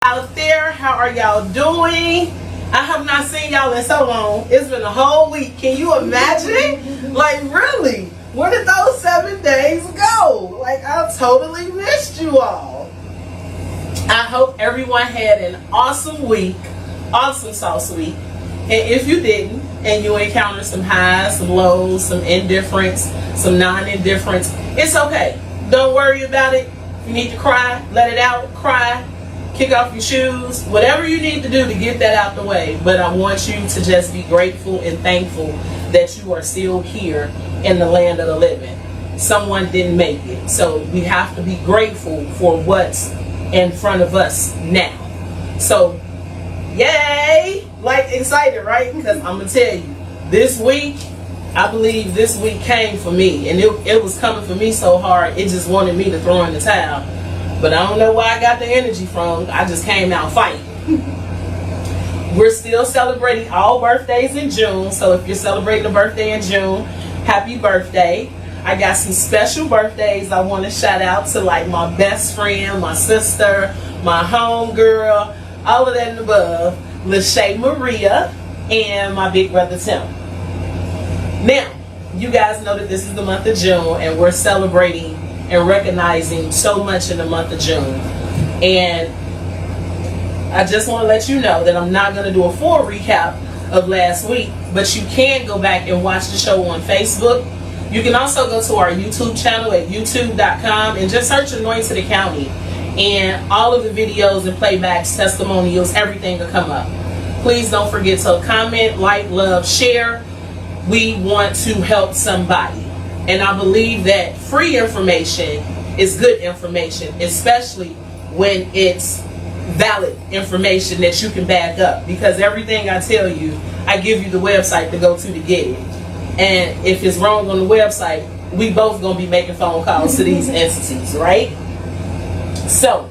out there? How are y'all doing? I have not seen y'all in so long. It's been a whole week. Can you imagine? Like, really? Where did those 7 days go? Like, I totally missed you all. I hope everyone had an awesome week. Awesome sauce week. And if you didn't, and you encountered some highs, some lows, some indifference, some non-indifference, it's okay. Don't worry about it. If you need to cry, let it out. Cry. Kick off your shoes. Whatever you need to do to get that out the way. But I want you to just be grateful and thankful that you are still here in the land of the living. Someone didn't make it. So we have to be grateful for what's in front of us now. So, yay! Like, excited, right? Because I'm going to tell you, this week, I believe this week came for me. And it was coming for me so hard, it just wanted me to throw in the towel. But I don't know where I got the energy from. I just came out fighting. We're still celebrating all birthdays in June. So if you're celebrating a birthday in June, happy birthday. I got some special birthdays I want to shout out to, like my best friend, my sister, my homegirl, all of that and above. Lachey Maria, and my big brother Tim. Now, you guys know that this is the month of June, and we're celebrating and recognizing so much in the month of June. And I just want to let you know that I'm not going to do a full recap of last week, but you can go back and watch the show on Facebook. You can also go to our YouTube channel at youtube.com and just search Anointed Accounting. And all of the videos and playbacks, testimonials, everything will come up. Please don't forget to comment, like, love, share. We want to help somebody. And I believe that free information is good information, especially when it's valid information that you can back up. Because everything I tell you, I give you the website to go to get it. And if it's wrong on the website, we both going to be making phone calls to these entities, right? So,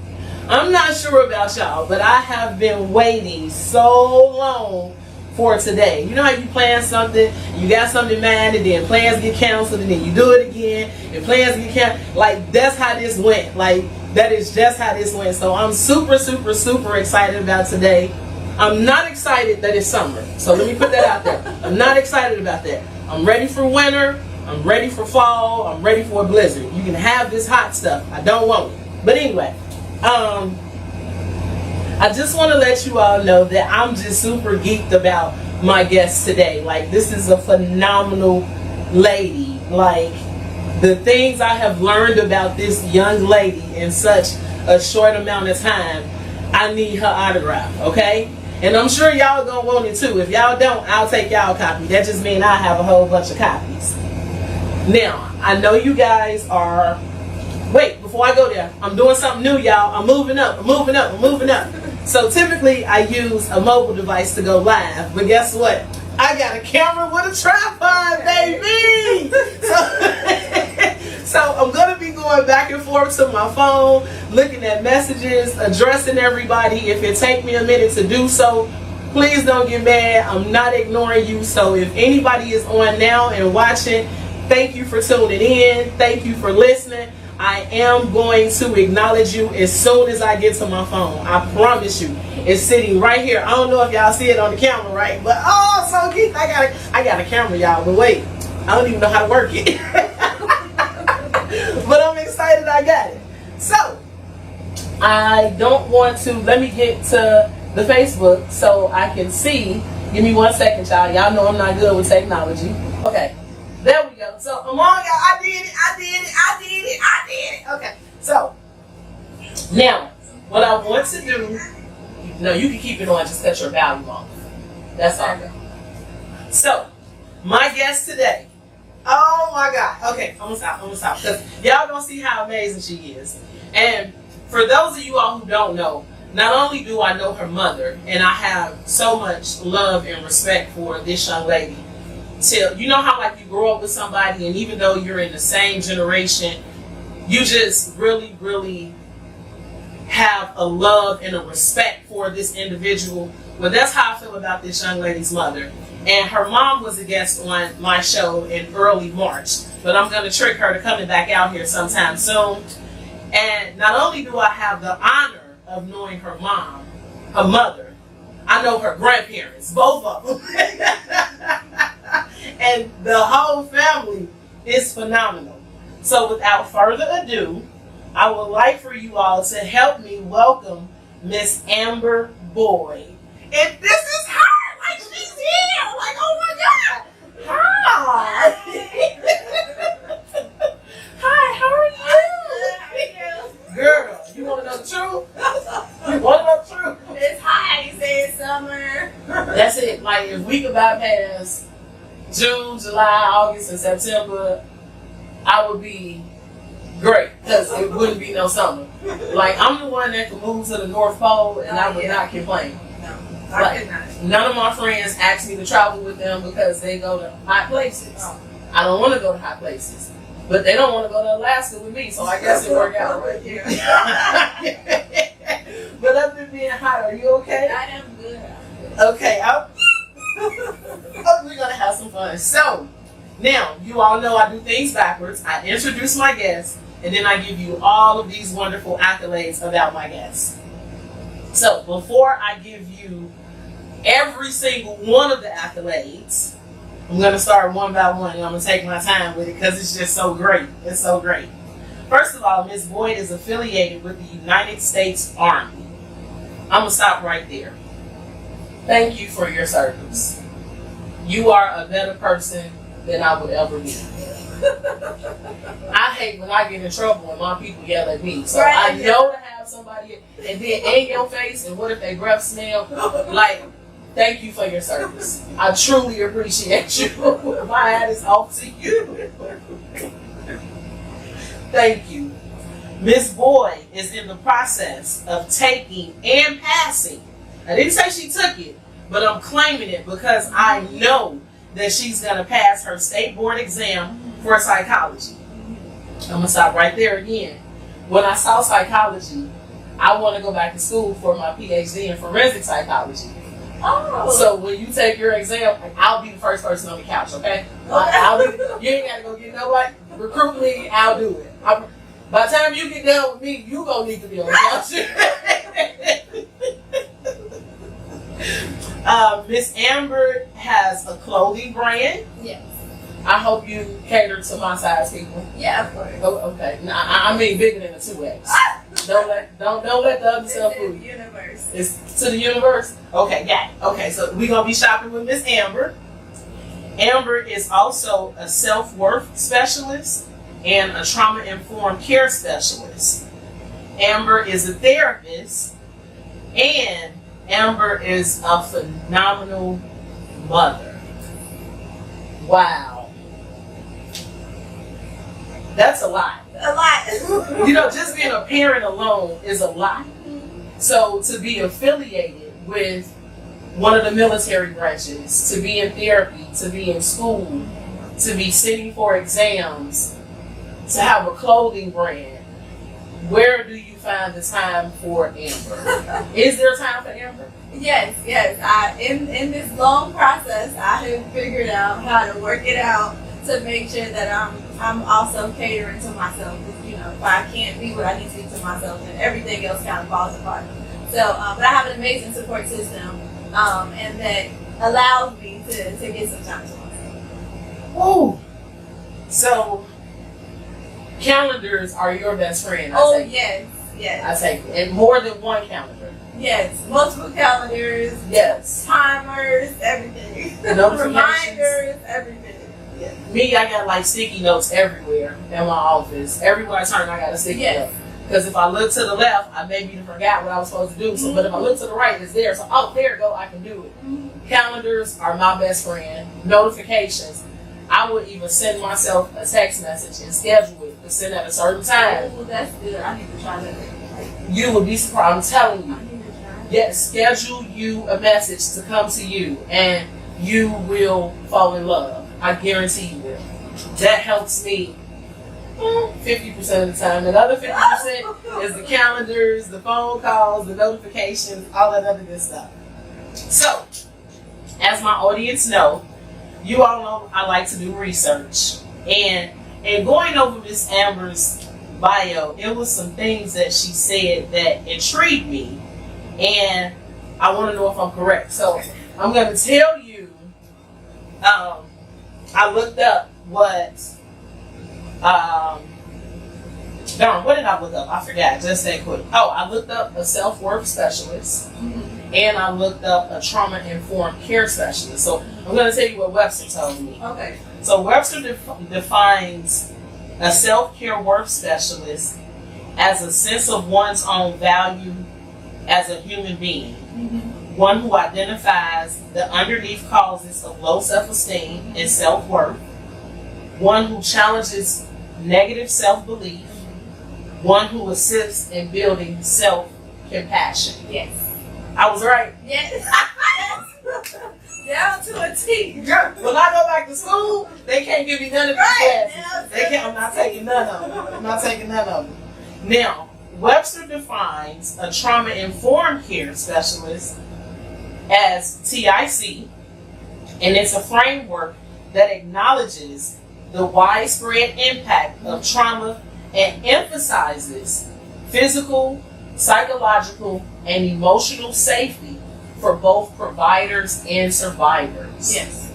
I'm not sure about y'all, but I have been waiting so long for today. You know how you plan something, you got something in mind, and then plans get canceled, and then you do it again, and plans get canceled. Like, that's how this went. Like, that is just how this went. So I'm super, super, super excited about today. I'm not excited that it's summer. So let me put that out there. I'm not excited about that. I'm ready for winter. I'm ready for fall. I'm ready for a blizzard. You can have this hot stuff. I don't want it. But anyway, I just want to let you all know that I'm just super geeked about my guest today. Like, this is a phenomenal lady. Like, the things I have learned about this young lady in such a short amount of time, I need her autograph, okay? And I'm sure y'all gonna want it too. If y'all don't, I'll take y'all a copy. That just means I have a whole bunch of copies. Now, I know you guys are... Wait, before I go there, I'm doing something new, y'all. I'm moving up, I'm moving up, I'm moving up. So typically, I use a mobile device to go live. But guess what? I got a camera with a tripod, baby! So I'm going to be going back and forth to my phone, looking at messages, addressing everybody. If it take me a minute to do so, please don't get mad. I'm not ignoring you. So if anybody is on now and watching, thank you for tuning in. Thank you for listening. I am going to acknowledge you as soon as I get to my phone. I promise you. It's sitting right here. I don't know if y'all see it on the camera, right? But oh, so cute. I got a camera, y'all. But wait, I don't even know how to work it. But I'm excited I got it. So, I don't want to... Let me get to the Facebook so I can see. Give me 1 second, y'all. Y'all know I'm not good with technology. Okay. There we go. So, I'm on, y'all. I did it. Okay. So, now, what I want to do... No, you can keep it on. Just cut your volume off. That's all. So, my guest today... Oh my God. Okay, I'm gonna stop. Because y'all gonna see how amazing she is. And for those of you all who don't know, not only do I know her mother, and I have so much love and respect for this young lady. Till, you know how like you grow up with somebody, and even though you're in the same generation, you just really, really have a love and a respect for this individual. Well, that's how I feel about this young lady's mother. And her mom was a guest on my show in early March. But I'm going to trick her to coming back out here sometime soon. And not only do I have the honor of knowing her mom, her mother. I know her grandparents, both of them. And the whole family is phenomenal. So without further ado, I would like for you all to help me welcome Miss Amber Boyd. And this is her! Like, she's here! Like, oh my God! Hi! Hi, how are you? Girl, you want to know the truth? You want to know the truth? It's hot, he said summer. That's it. Like, if we could bypass June, July, August, and September, I would be great, because it wouldn't be no summer. Like, I'm the one that could move to the North Pole, and I would not complain. No, Like, I could not. none of my friends ask me to travel with them because they go to hot places. Oh. I don't want to go to hot places. But they don't want to go to Alaska with me, so I guess it worked out, right? But other than being hot, are you okay? I am good. Okay, we're going to have some fun. So, now, you all know I do things backwards. I introduce my guests, and then I give you all of these wonderful accolades about my guests. So, before I give you every single one of the accolades, I'm going to start one by one, and I'm going to take my time with it because it's just so great. It's so great. First of all, Ms. Boyd is affiliated with the United States Army. I'm going to stop right there. Thank you for your service. You are a better person than I would ever be. I hate when I get in trouble and my people yell at me. So Right, I know to have somebody and then in your face, and what if they breath smell? Like, thank you for your service. I truly appreciate you. My hat is off to you. Thank you. Ms. Boyd is in the process of taking and passing. I didn't say she took it, but I'm claiming it because I know that she's going to pass her state board exam for psychology. I'm going to stop right there again. When I saw psychology, I want to go back to school for my PhD in forensic psychology. Oh. So when you take your exam, I'll be the first person on the couch, okay? You ain't got to go get nobody. Recruit me, I'll do it. By the time you get done with me, you going to need to be on the couch. Miss Amber has a clothing brand. Yes. I hope you cater to my size people. Yeah, of course. Oh, okay. No, I mean bigger than a 2X. Don't let the other stuff fool you. Universe. It's to the universe? Okay, got it. Okay, so we're going to be shopping with Miss Amber. Amber is also a self-worth specialist and a trauma-informed care specialist. Amber is a therapist, and Amber is a phenomenal mother. Wow. That's a lot. A lot. You know, just being a parent alone is a lot. So to be affiliated with one of the military branches, to be in therapy, to be in school, to be sitting for exams, to have a clothing brand, where do you find the time for Amber? Is there time for Amber? Yes. In this long process, I have figured out how to work it out to make sure that I'm also catering to myself. You know, if I can't be what I need to be to myself, then everything else kind of falls apart. So, but I have an amazing support system, and that allows me to get some time to myself. Ooh. So, calendars are your best friend. Yes. I take it. And more than one calendar. Yes, multiple calendars, Yes. timers, everything. Notifications. Reminders, everything. Yeah. Me, I got like sticky notes everywhere in my office. Everywhere I turn, I got a sticky note. Because if I look to the left, I maybe forgot what I was supposed to do. So, but if I look to the right, it's there. So, oh, there you go, I can do it. Calendars are my best friend. Notifications. I would even send myself a text message and schedule it to send at a certain time. Oh, that's good. I need to try that. You would be surprised. I'm telling you. I need to try. Yes, schedule you a message to come to you, and you will fall in love. I guarantee you will. That helps me 50% of the time. Another 50% is the calendars, the phone calls, the notifications, all that other good stuff. So, as my audience know, you all know I like to do research. And going over Miss Amber's bio, it was some things that she said that intrigued me. And I want to know if I'm correct. So I'm going to tell you. I looked up what. Darn, what did I look up? I forgot. Just that quick. Oh, I looked up a self-worth specialist, and I looked up a trauma-informed care specialist. So I'm going to tell you what Webster told me. Okay. So Webster defines a self-care worth specialist as a sense of one's own value as a human being. One who identifies the underneath causes of low self-esteem and self-worth. One who challenges negative self-belief. One who assists in building self-compassion. Yes. I was right. Yes. Down to a T. When I go back to school, they can't give me none of these classes. They can't. I'm not taking none of them. I'm not taking none of them. Now, Webster defines a trauma-informed care specialist as TIC, and it's a framework that acknowledges the widespread impact of trauma and emphasizes physical, psychological, and emotional safety for both providers and survivors. Yes.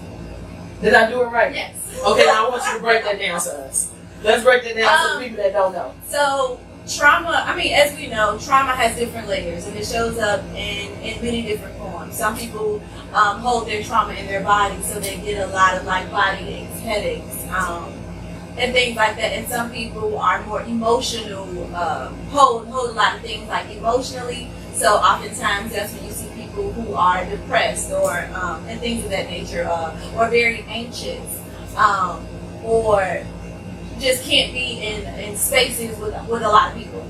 Did I do it right? Yes. Okay, now I want you to break that down to us. Let's break that down to the people that don't know. So trauma, I mean, as we know, trauma has different layers, and it shows up in many different forms. Some people hold their trauma in their body, so they get a lot of like body aches, headaches, and things like that. And some people are more emotional, hold a lot of things like emotionally. So oftentimes that's when you see people who are depressed or and things of that nature, or very anxious, or just can't be in spaces with a lot of people.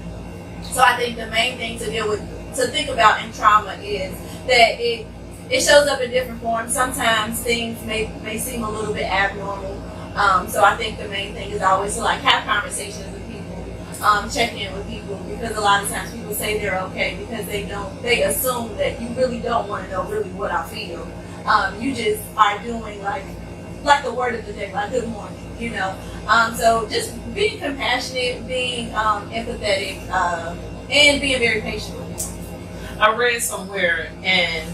So I think the main thing to think about in trauma is that it shows up in different forms. Sometimes things may seem a little bit abnormal. So I think the main thing is always to like have conversations with people, check in with people, because a lot of times people say they're okay because they assume that you really don't want to know really what I feel. You just are doing like the word of the day, like good morning, you know. So just being compassionate, being empathetic, and being very patient with people. I read somewhere, and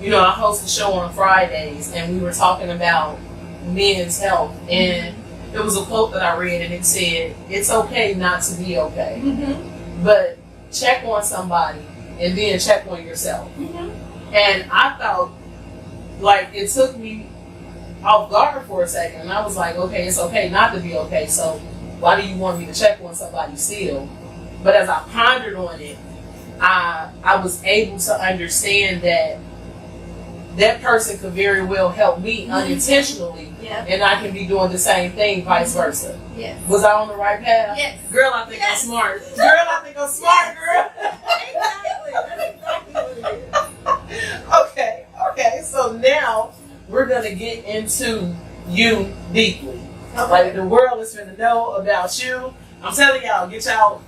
I host a show on Fridays, and we were talking about men's health, and there was a quote that I read, and it said, "It's okay not to be okay, but check on somebody, and then check on yourself." And I felt like it took me off guard for a second, and I was like, okay, it's okay not to be okay, so why do you want me to check on somebody still? But as I pondered on it, I was able to understand that person could very well help me unintentionally, and I can be doing the same thing, vice versa. Yes. Was I on the right path? Yes. Girl, I think I'm smart. Girl, I think I'm smart, girl. Exactly. That's exactly what it is. Okay. So now we're gonna get into you deeply. Like the world is gonna know about you. I'm telling y'all, get y'all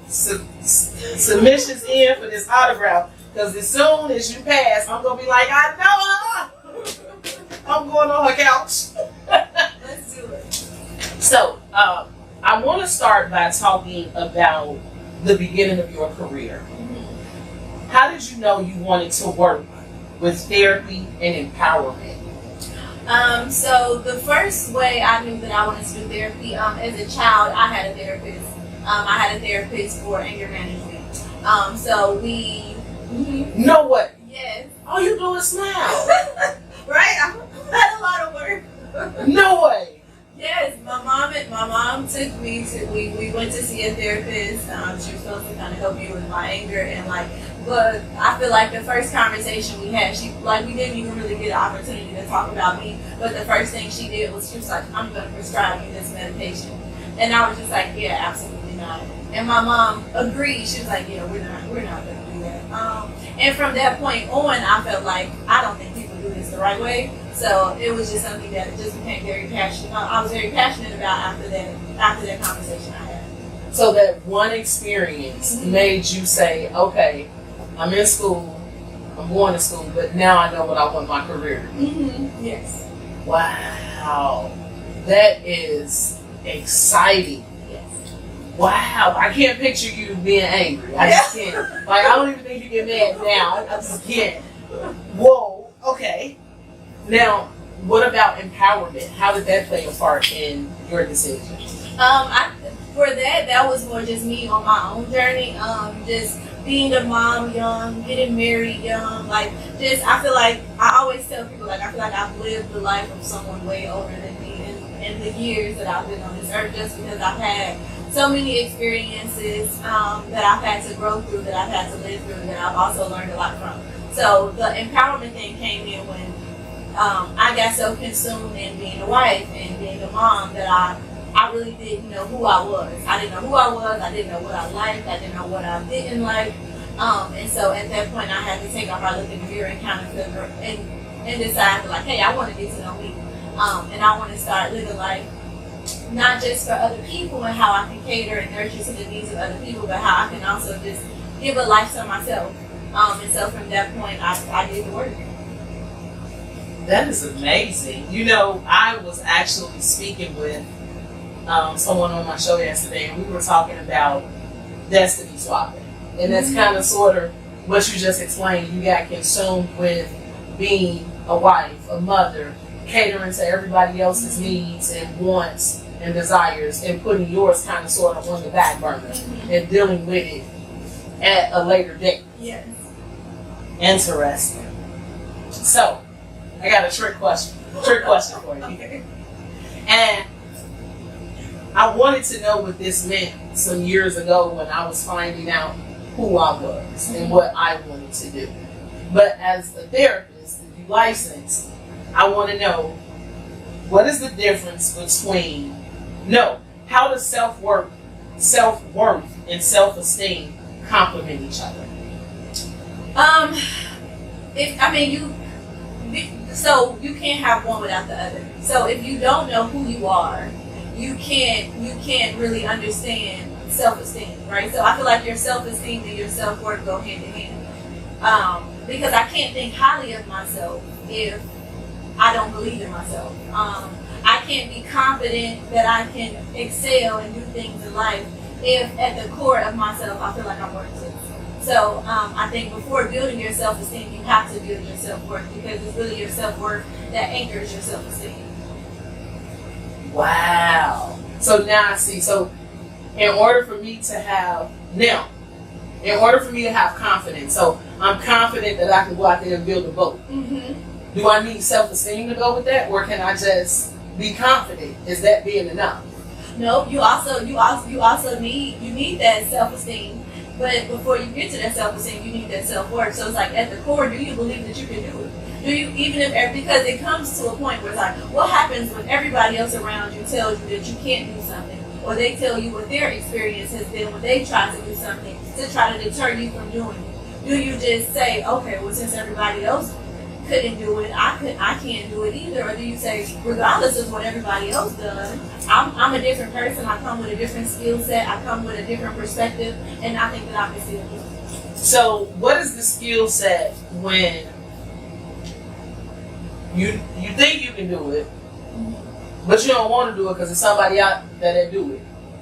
submissions in for this autograph, because as soon as you pass, I'm gonna be like, I know her. I'm going on her couch. Let's do it. So I want to start by talking about the beginning of your career. How did you know you wanted to work with therapy and empowerment? So the first way I knew that I wanted to do therapy, as a child, I had a therapist. I had a therapist for anger management. So we. No way. Yes. Oh, you doing smile? Right. I had a lot of work. No way. Yes, my mom took me to. We went to see a therapist. She was supposed to kind of help me with my anger and but I feel like the first conversation we had, we didn't even really get an opportunity to talk about me. But the first thing she did was she was like, "I'm going to prescribe you this medication," and I was just like, "Yeah, absolutely not." And my mom agreed. She was like, "Yeah, we're not going to do that." And from that point on, I felt like I don't think people do this the right way. So it was just something that just became very passionate. I was very passionate about after that conversation I had. So that one experience made you say, okay, I'm in school, I'm going to school, but now I know what I want my career to be. Yes. Wow. That is exciting. Yes. Wow, I can't picture you being angry. I just can't. Like, I don't even think you get mad now. I just can't. Whoa, okay. Now, what about empowerment? How did that play a part in your decision? For that was more just me on my own journey. Just being a mom young, getting married young, like just I feel like I always tell people like I feel like I've lived the life of someone way older than me in the years that I've been on this earth, just because I've had so many experiences that I've had to grow through, that I've had to live through, that I've also learned a lot from. So the empowerment thing came in when I got so consumed in being a wife and being a mom that I really didn't know who I was. I didn't know who I was. I didn't know what I liked. I didn't know what I didn't like. And so at that point, I had to take off my look in the mirror and kind of figure and decide like, hey, I want to get to know me, and I want to start living life not just for other people and how I can cater and nurture to the needs of other people, but how I can also just give a life to myself. And so from that point, I did the work. That is amazing. You know, I was actually speaking with someone on my show yesterday, and we were talking about destiny swapping. And that's kind of sort of what you just explained. You got consumed with being a wife, a mother, catering to everybody else's needs and wants and desires, and putting yours kind of sort of on the back burner and dealing with it at a later date. Yes. Interesting. So, I got a trick question for you. And I wanted to know what this meant some years ago when I was finding out who I was and what I wanted to do. But as a therapist, if you licensed, I want to know, what is the difference between, how does self-worth and self-esteem complement each other? So you can't have one without the other. So if you don't know who you are, you can't really understand self-esteem, right? So I feel like your self-esteem and your self-worth go hand in hand. Because I can't think highly of myself if I don't believe in myself. I can't be confident that I can excel and do things in life if at the core of myself I feel like I'm worthless. So I think before building your self-esteem, you have to build your self-worth, because it's really your self-worth that anchors your self-esteem. Wow. So now I see. So in order for me to have confidence, so I'm confident that I can go out there and build a boat. Mm-hmm. Do I need self-esteem to go with that, or can I just be confident? Is that being enough? No, you also need that self-esteem. But before you get to that self-esteem, you need that self-worth. So it's like, at the core, do you believe that you can do it? Do you, because it comes to a point where it's like, what happens when everybody else around you tells you that you can't do something? Or they tell you what their experience has been when they try to do something to try to deter you from doing it? Do you just say, okay, well, since everybody else couldn't do it, I can't do it either? Or do you say, regardless of what everybody else does, I'm a different person, I come with a different skill set, I come with a different perspective, and I think that I can still do it. So what is the skill set when you think you can do it, but you don't want to do it because there's somebody out there that do it?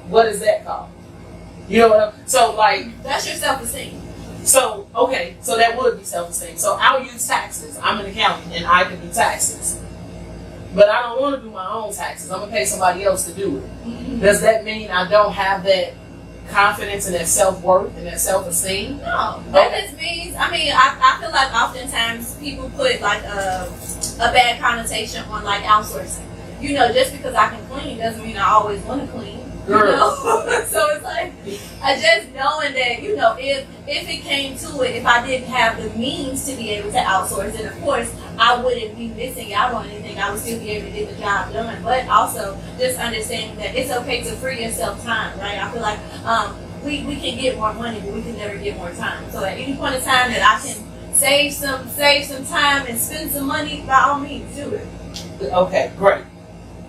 What is that called? You know what so like, that's your self-esteem. So, okay, so that would be self-esteem. So I'll use taxes. I'm an accountant and I can do taxes. But I don't want to do my own taxes. I'm going to pay somebody else to do it. Mm-hmm. Does that mean I don't have that confidence and that self-worth and that self-esteem? No. That just means, I feel like oftentimes people put like a bad connotation on like outsourcing. You know, just because I can clean doesn't mean I always want to clean. You know? So it's like, I just knowing that, you know, if it came to it, if I didn't have the means to be able to outsource it, of course, I wouldn't be missing out on anything. I would still be able to get the job done. But also, just understanding that it's okay to free yourself time, right? I feel like we can get more money, but we can never get more time. So at any point in time that I can save some time and spend some money, by all means, do it. Okay, great.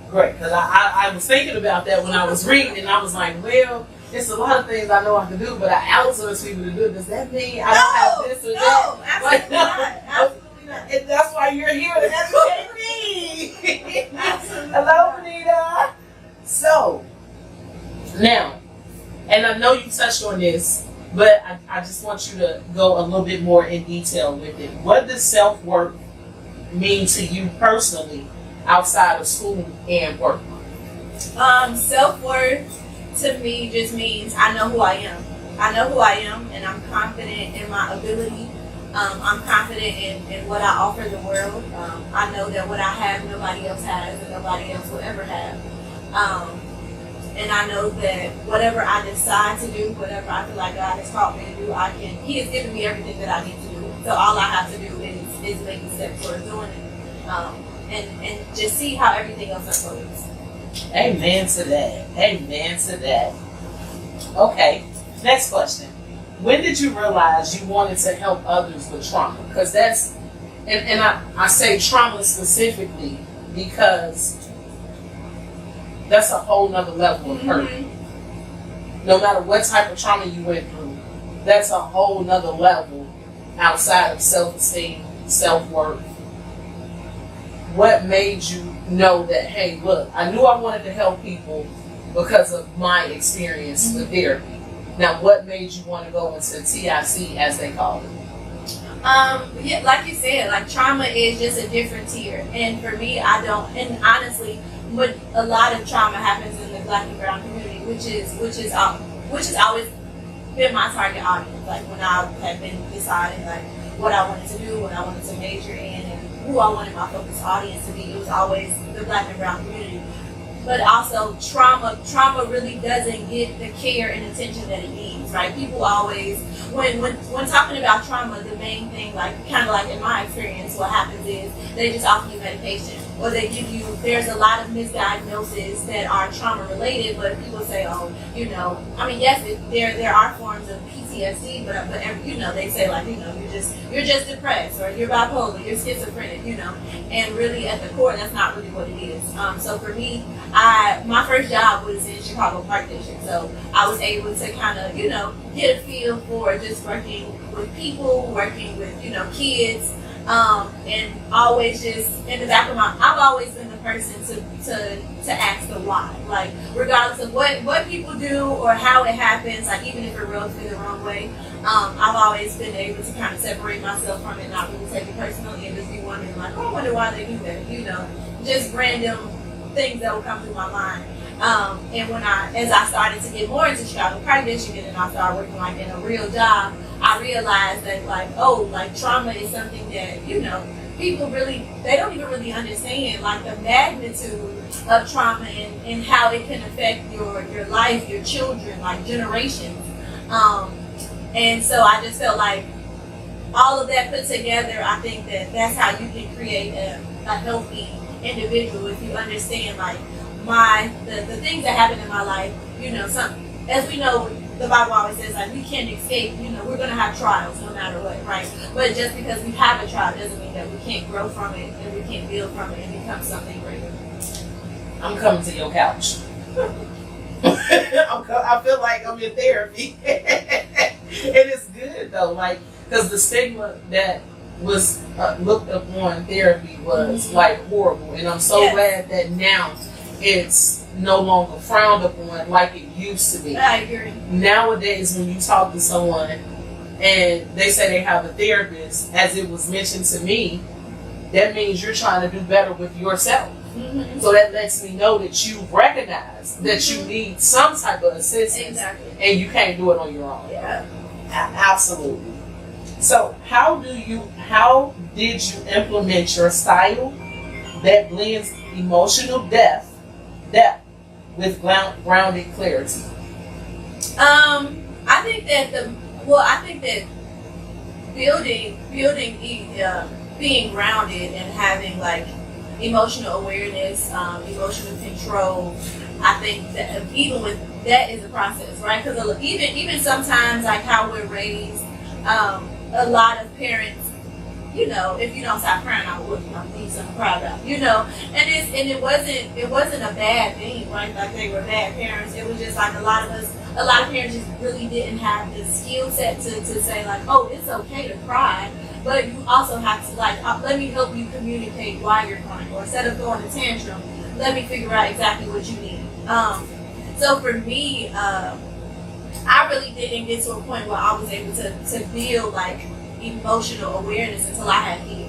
Great, because I was thinking about that when I was reading, and I was like, well, it's a lot of things I know I can do, but I outsource people to do it. Does that mean I don't have this or that? No, absolutely not. Absolutely not. And that's why you're here to educate me. Hello, Anita. So, now, touched on this, but I just want you to go a little bit more in detail with it. What does self-worth mean to you personally outside of school and work? Self-worth to me just means I know who I am. I know who I am, and I'm confident in my ability. I'm confident in what I offer the world. I know that what I have, nobody else has, and nobody else will ever have. And I know that whatever I decide to do, whatever I feel like God has taught me to do, He has given me everything that I need to do. So all I have to do is make the steps towards doing it. And just see how everything else unfolds. Amen to that. Amen to that. Okay, next question. When did you realize you wanted to help others with trauma? Because that's, and I say trauma specifically because that's a whole nother level of hurt. No matter what type of trauma you went through, that's a whole nother level outside of self-esteem, self-worth. What made you know that, hey, look, I knew I wanted to help people because of my experience with therapy. Now, what made you want to go into TIC, as they call it? Yeah, like you said, like trauma is just a different tier. And for me, I don't, and honestly, but a lot of trauma happens in the Black and Brown community, which has always been my target audience. Like when I had been deciding like what I wanted to do, what I wanted to major in, and who I wanted my focus audience to be, it was always the Black and Brown community. But also trauma really doesn't get the care and attention that it needs, right? People always, when talking about trauma, the main thing, like kind of like in my experience, what happens is they just offer you medication, or they give you, there's a lot of misdiagnoses that are trauma related, but people say, oh, you know, I mean, yes, there are forms of PTSD, but you know, they say like, you know, you're just depressed, or you're bipolar, you're schizophrenic, you know, and really at the core, that's not really what it is. So for me, my first job was in Chicago Park District, so I was able to kind of, you know, get a feel for just working with people, working with, you know, kids, and always just in the back of my, I've always been the person to ask the why, like regardless of what people do or how it happens, like even if it rubs me the wrong way, I've always been able to kind of separate myself from it, not really take it personally, and just be wondering like, oh, I wonder why they do that, you know, just random things that will come through my mind. And as I started to get more into Chicago Park District, and then I started working like in a real job, I realized that like, oh, like trauma is something that, you know, people really, they don't even really understand like the magnitude of trauma and how it can affect your life, your children, like generations. And so I just felt like all of that put together, I think that's how you can create a healthy individual, if you understand like the things that happen in my life, you know, as we know, the Bible always says like we can't escape, you know, we're gonna have trials no matter what, right? But just because we have a trial doesn't mean that we can't grow from it and we can't build from it and become something greater. I'm coming to your couch. I feel like I'm in therapy. And it's good though, like, because the stigma that was looked upon therapy was like horrible, and I'm so glad that now it's no longer frowned upon like it used to be. I agree. Nowadays, when you talk to someone and they say they have a therapist, as it was mentioned to me, that means you're trying to do better with yourself. Mm-hmm. So that lets me know that you recognize that you need some type of assistance, and you can't do it on your own. Yeah, absolutely. So how did you implement your style that blends emotional depth with grounded clarity? I think that being grounded and having like emotional awareness, emotional control, I think that even with that is a process, right? Because even sometimes like how we're raised, a lot of parents, you know, if you don't stop crying, I will need something to cry about, you know. And it wasn't a bad thing, right? Like they were bad parents. It was just like a lot of parents just really didn't have the skill set to say like, oh, it's okay to cry, but you also have to like, let me help you communicate why you're crying, or instead of throwing a tantrum, let me figure out exactly what you need. So for me, I really didn't get to a point where I was able to build like emotional awareness until I had kids.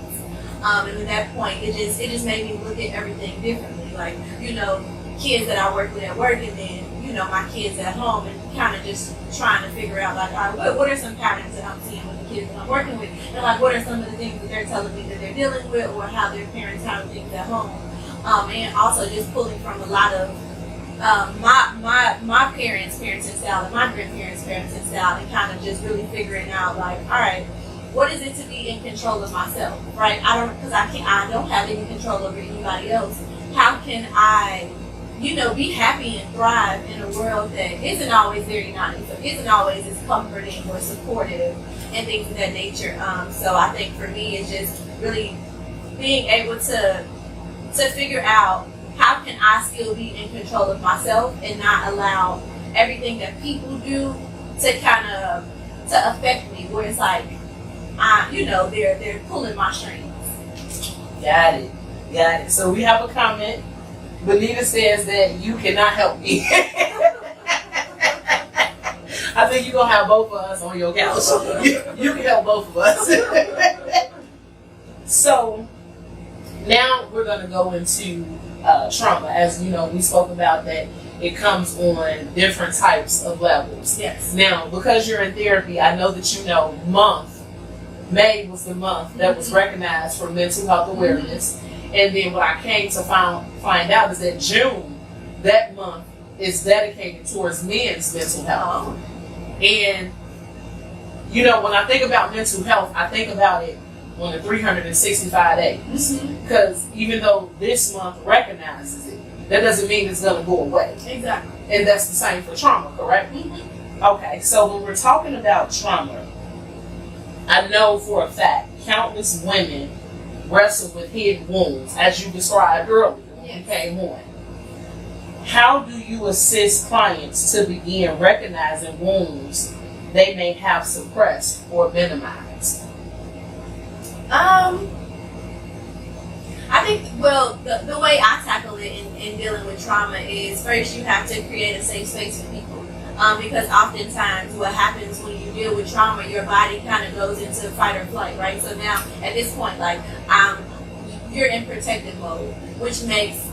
And at that point, it just made me look at everything differently. Like, you know, kids that I work with at work, and then, you know, my kids at home, and kind of just trying to figure out, like, all right, what are some patterns that I'm seeing with the kids that I'm working with? And, like, what are some of the things that they're telling me that they're dealing with, or how their parents handle things at home? And also just pulling from a lot of my parents' parenting style and my grandparents' parenting style, and kind of just really figuring out, like, all right, what is it to be in control of myself, right? I don't have any control over anybody else. How can I, you know, be happy and thrive in a world that isn't always very nice, or isn't always as comforting or supportive, and things of that nature. So I think for me, it's just really being able to figure out how can I still be in control of myself and not allow everything that people do to affect me, where it's like, you know, they're pulling my strings. Got it. So we have a comment. Benita says that you cannot help me. I think you're going to have both of us on your couch. You can help both of us. So now we're going to go into trauma. As you know, we spoke about that it comes on different types of levels. Yes. Now, because you're in therapy, I know that you know May was the month that was recognized for mental health awareness. And then what I came to find out is that June, that month, is dedicated towards men's mental health. And, you know, when I think about mental health, I think about it on the 365 days. Because even though this month recognizes it, that doesn't mean it's going to go away. Exactly. And that's the same for trauma, correct? Okay, so when we're talking about trauma, I know for a fact countless women wrestle with hidden wounds, as you described earlier when you came on. How do you assist clients to begin recognizing wounds they may have suppressed or minimized? I think, well, the way I tackle it in dealing with trauma is, first you have to create a safe space for people. Because oftentimes what happens when you deal with trauma, your body kind of goes into fight or flight, right? So now at this point, like, you're in protective mode, which makes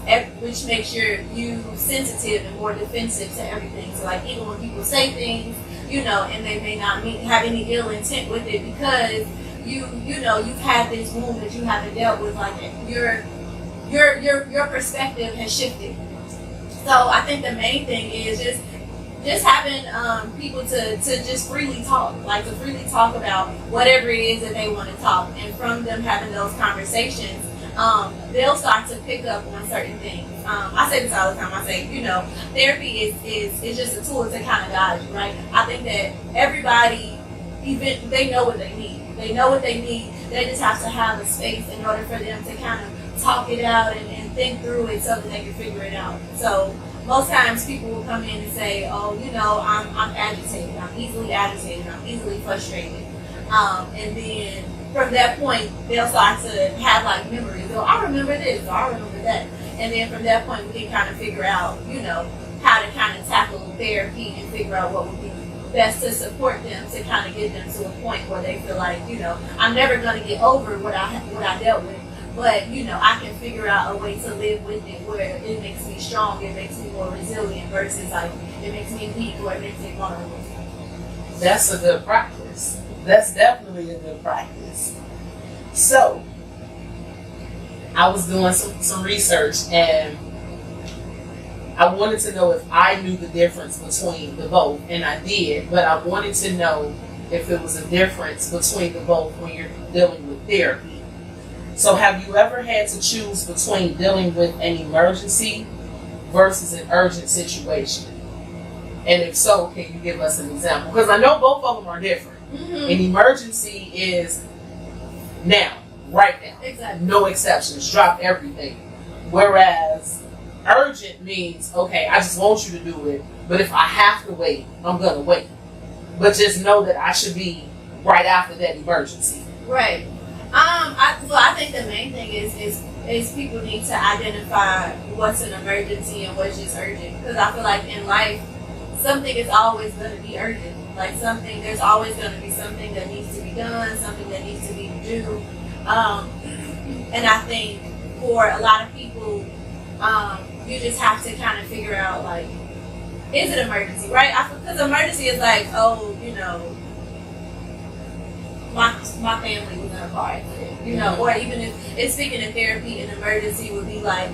you sensitive and more defensive to everything. So like, even when people say things, you know, and they may not have any ill intent with it, because you know you've had this wound that you haven't dealt with, like your perspective has shifted. So I think the main thing is just having people to just freely talk, like to freely talk about whatever it is that they want to talk, and from them having those conversations, they'll start to pick up on certain things. I say this all the time. I say, you know, therapy is just a tool to kind of guide you, right? I think that everybody, even they know what they need. They know what they need. They just have to have a space in order for them to kind of talk it out and think through it so that they can figure it out. So most times people will come in and say, oh, you know, I'm agitated. I'm easily agitated. I'm easily frustrated. And then from that point, they'll start to have like memories. So I remember this, or I remember that. And then from that point, we can kind of figure out, you know, how to kind of tackle therapy and figure out what would be best to support them, to kind of get them to a point where they feel like, you know, I'm never going to get over what I dealt with, but, you know, I can figure out a way to live with it where it makes me strong, it makes me more resilient, versus like it makes me weak or it makes me vulnerable. That's a good practice. That's definitely a good practice. So I was doing some research, and I wanted to know if I knew the difference between the both, and I did, but I wanted to know if it was a difference between the both when you're dealing with therapy. So have you ever had to choose between dealing with an emergency versus an urgent situation? And if so, can you give us an example? Because I know both of them are different. An emergency is now, right now. Exactly. No exceptions. Drop everything. Whereas urgent means, okay, I just want you to do it, but if I have to wait, I'm going to wait. But just know that I should be right after that emergency. Right. I think the main thing is people need to identify what's an emergency and what's just urgent. Because I feel like in life, something is always going to be urgent. Like there's always going to be something that needs to be done, something that needs to be due. And I think for a lot of people, you just have to kind of figure out, like, is it emergency, right? Because emergency is like, oh, my family was in a car accident, or even if speaking in therapy, an emergency would be like,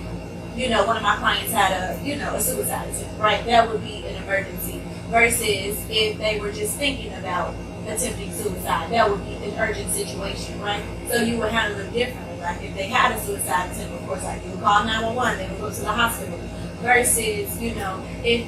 one of my clients had a suicide attempt, right? That would be an emergency. Versus if they were just thinking about attempting suicide, that would be an urgent situation, right? So you would handle it differently. Like if they had a suicide attempt, of course, like you would call 911, they would go to the hospital. Versus, if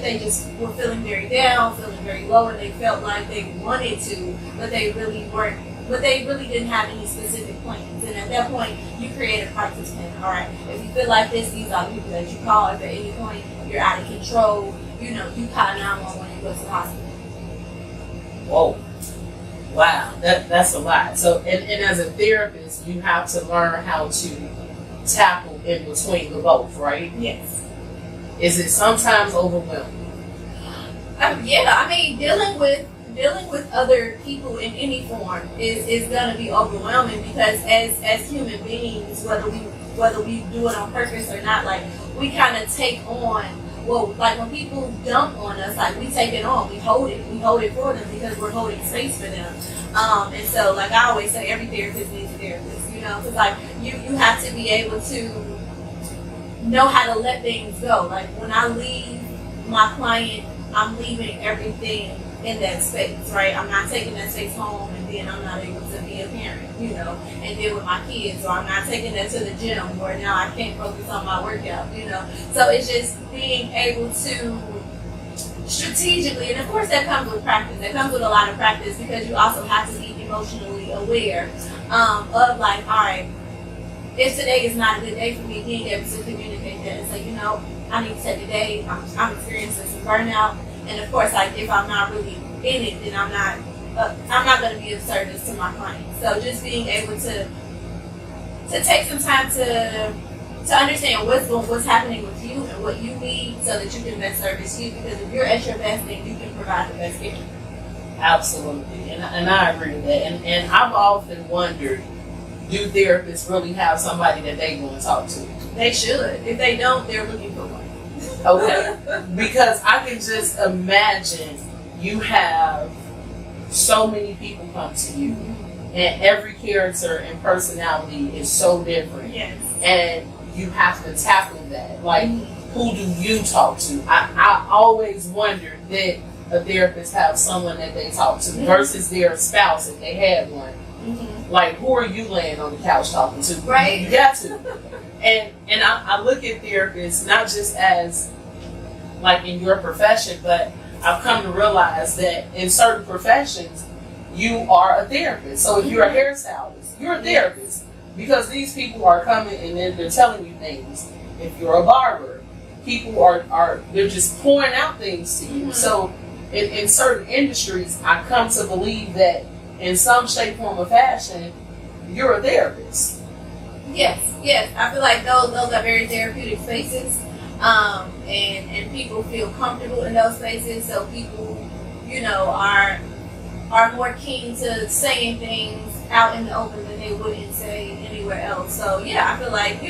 they just were feeling very down, feeling very low, and they felt like they wanted to, but they really weren't. But they really didn't have any specific plans. And at that point, you create a crisis plan. All right, if you feel like this, these are the people that you call. If at any point you're out of control, you call 911 and go to the hospital. Whoa. Wow, that's a lot. So, and as a therapist, you have to learn how to tackle in between the both, right? Yes. Is it sometimes overwhelming? Yeah, I mean, dealing with other people in any form is gonna be overwhelming, because as human beings, whether we do it on purpose or not, like, we kind of take on, well, like when people dump on us, like, we take it on, we hold it for them because we're holding space for them. And so, like I always say, every therapist needs a therapist, because like you have to be able to know how to let things go. Like when I leave my client, I'm leaving everything in that space, right? I'm not taking that space home, and then I'm not able to be a parent, and deal with my kids, or I'm not taking that to the gym where now I can't focus on my workout, So it's just being able to strategically, and of course that comes with practice. That comes with a lot of practice, because you also have to be emotionally aware of, like, all right, if today is not a good day for me, being able to communicate that and say, I need to take a day. I'm experiencing some burnout. And of course, like, if I'm not really in it, then I'm not going to be of service to my clients. So just being able to take some time to understand what's happening with you and what you need, so that you can best service you. Because if you're at your best, then you can provide the best care. Absolutely, and I agree with that. And I've often wondered, do therapists really have somebody that they want to talk to? They should. If they don't, they're looking for one. Okay, because I can just imagine you have so many people come to you, and every character and personality is so different. Yes. And you have to tackle that. Like, who do you talk to? I always wondered that a therapist have someone that they talk to versus their spouse if they had one. Mm-hmm. Like, who are you laying on the couch talking to? Right. You got to. And I look at therapists not just as, like, in your profession, but I've come to realize that in certain professions, you are a therapist. So if you're a hairstylist, you're a therapist, because these people are coming and they're telling you things. If you're a barber, people they're just pouring out things to you. Mm-hmm. So in certain industries, I come to believe that in some shape, form, or fashion, you're a therapist. Yes. I feel like those are very therapeutic spaces, and people feel comfortable in those spaces. So people, are more keen to saying things out in the open than they wouldn't say anywhere else. So yeah, I feel like,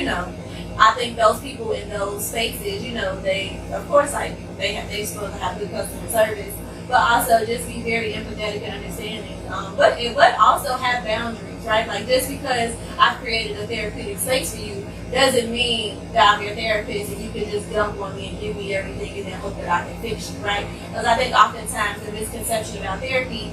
I think those people in those spaces, they, of course, like, they're supposed to have good customer service, but also just be very empathetic and understanding. But also have boundaries, right? Like, just because I've created a therapeutic space for you doesn't mean that I'm your therapist and you can just dump on me and give me everything and then hope that I can fix you, right? Because I think oftentimes the misconception about therapy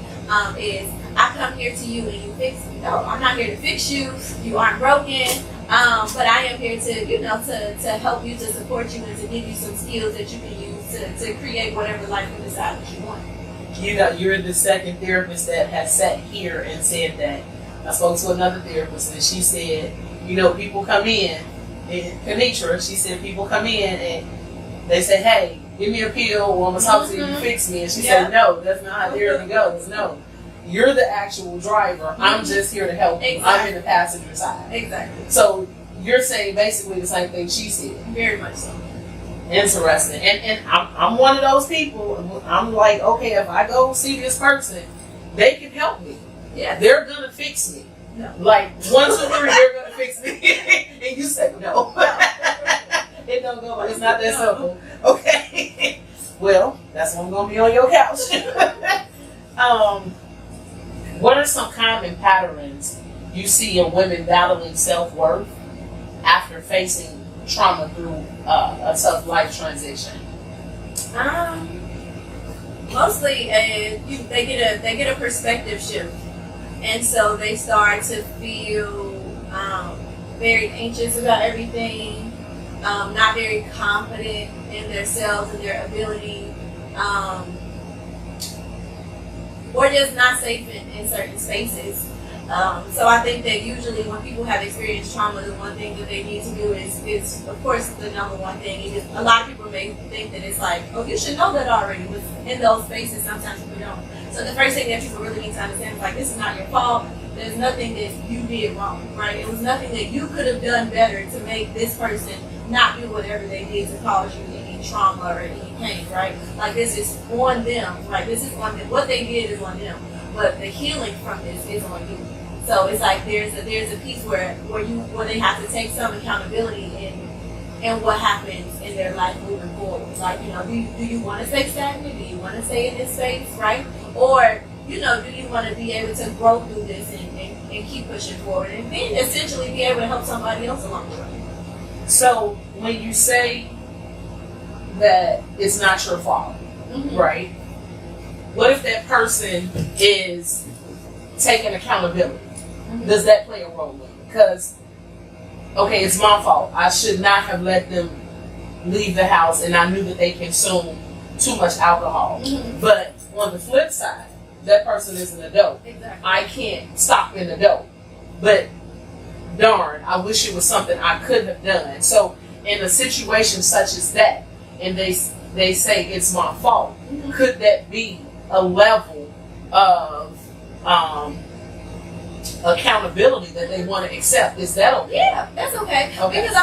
is, I come here to you and you fix me. No, I'm not here to fix you. You aren't broken. But I am here to, to help you, to support you, and to give you some skills that you can use to create whatever life you decide that you want. You're the second therapist that has sat here and said that. I spoke to another therapist and she said, people come in, and Kenitra, she said, people come in and they say, hey, give me a pill, or I'm going to talk to you, you fix me. And she said, no, that's not how therapy goes. No. You're the actual driver. I'm just here to help you. I'm in the passenger side. Exactly. So you're saying basically the same thing she said. Very much so. Interesting. And I'm one of those people. I'm like, okay, if I go see this person, they can help me. Yeah. They're gonna fix me. No. Like 1, 2, 3, they're gonna fix me. And you say no. It don't go. It's not that simple. Okay. Well, that's why I'm gonna be on your couch. What are some common patterns you see in women battling self-worth after facing trauma through a tough life transition? Mostly, they get a perspective shift, and so they start to feel very anxious about everything, not very confident in themselves and their ability, or just not safe in certain spaces. So I think that usually when people have experienced trauma, the one thing that they need to do is of course, the number one thing is, a lot of people may think that it's like, oh, you should know that already, but in those spaces, sometimes people don't. So the first thing that people really need to understand is like, this is not your fault. There's nothing that you did wrong, right? It was nothing that you could have done better to make this person not do whatever they did to cause you any trauma or any pain, right? Like, this is on them, right? This is on them. What they did is on them, but the healing from this is on you. So it's like there's a piece where they have to take some accountability in what happens in their life moving forward. Like, do you want to stay stagnant? Do you want to stay in this space, right? Or, do you want to be able to grow through this and keep pushing forward and then essentially be able to help somebody else along the way? So when you say that it's not your fault, Mm-hmm. right? What if that person is taking accountability? Mm-hmm. Does that play a role in it? Because, okay, it's my fault. I should not have let them leave the house, and I knew that they consumed too much alcohol. Mm-hmm. But on the flip side, that person is an adult. Exactly. I can't stop an adult. But darn, I wish it was something I could have done. So in a situation such as that, and they say it's my fault, Mm-hmm. could that be a level of accountability that they want to accept? Is that okay? Yeah, that's okay. Okay. Because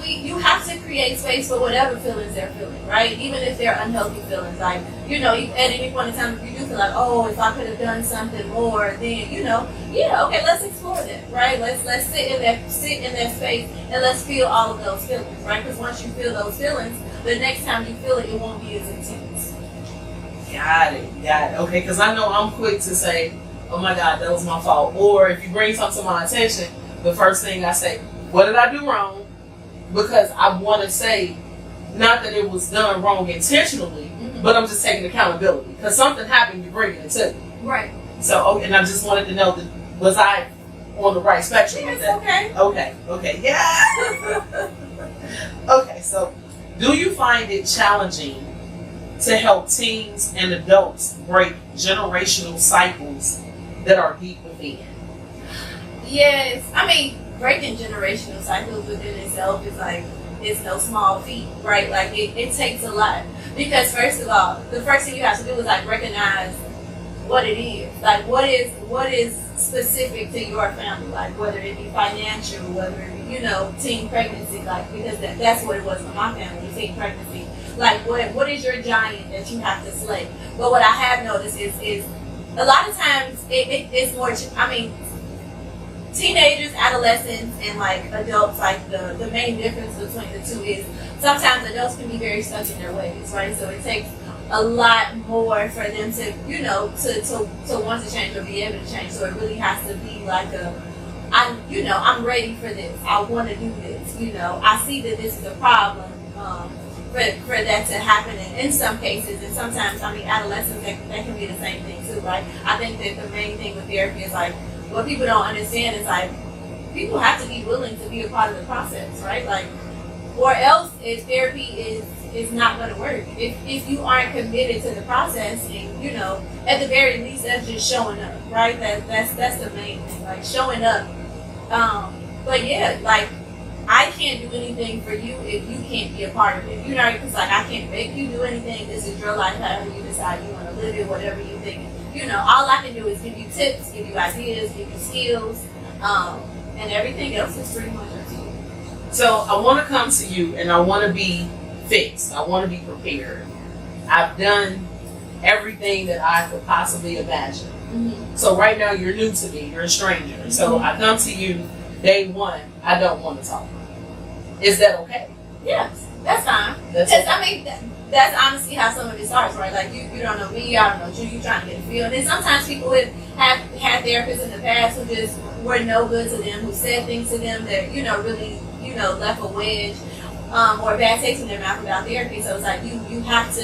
you have to create space for whatever feelings they're feeling, right? Even if they're unhealthy feelings, like at any point in time, if you do feel like, oh, if I could have done something more, then yeah, okay, let's explore that, right? Let's sit in that space and let's feel all of those feelings, right? Because once you feel those feelings, the next time you feel it, it won't be as intense. Got it. Okay, because I know I'm quick to say, oh my God, that was my fault. Or if you bring something to my attention, the first thing I say, what did I do wrong? Because I want to say, not that it was done wrong intentionally, Mm-hmm. but I'm just taking accountability. Because something happened, you're bringing it to me. Right. So, and I just wanted to know, that was I on the right spectrum? Yeah, with it's that? Okay, yeah. Okay, so do you find it challenging to help teens and adults break generational cycles that are deep within? Yes, breaking generational cycles within itself is no small feat, right? Like it takes a lot, because first of all, the first thing you have to do is recognize what it is, like what is specific to your family, like whether it be financial, whether it be teen pregnancy, like because that's what it was for my family, teen pregnancy. Like what is your giant that you have to slay? But what I have noticed is a lot of times it's more. Teenagers, adolescents, and adults, the main difference between the two is sometimes adults can be very stuck in their ways, right? So it takes a lot more for them to to want to change or be able to change. So it really has to be I'm ready for this. I want to do this. I see that this is a problem. For that to happen in some cases, and sometimes adolescents that can be the same thing too, right? I think that the main thing with therapy is what people don't understand is people have to be willing to be a part of the process, right? Or else if therapy is not going to work. If you aren't committed to the process, and at the very least that's just showing up, right? That's the main thing, showing up. But yeah, I can't do anything for you if you can't be a part of it. Because I can't make you do anything. This is your life, however you decide you want to live it, whatever you think. All I can do is give you tips, give you ideas, give you skills, and everything else is pretty much up to you. So I want to come to you, and I want to be fixed. I want to be prepared. I've done everything that I could possibly imagine. Mm-hmm. So right now you're new to me. You're a stranger. Mm-hmm. So I come to you day one. I don't want to talk. Is that okay? Yes, that's fine. That's okay. I mean, that's honestly how some of it starts, right? Like you don't know me, I don't know you. You trying to get a feel. And then sometimes people have had therapists in the past who just were no good to them, who said things to them that really left a wedge. Or a bad taste in their mouth about therapy. So it's like you have to,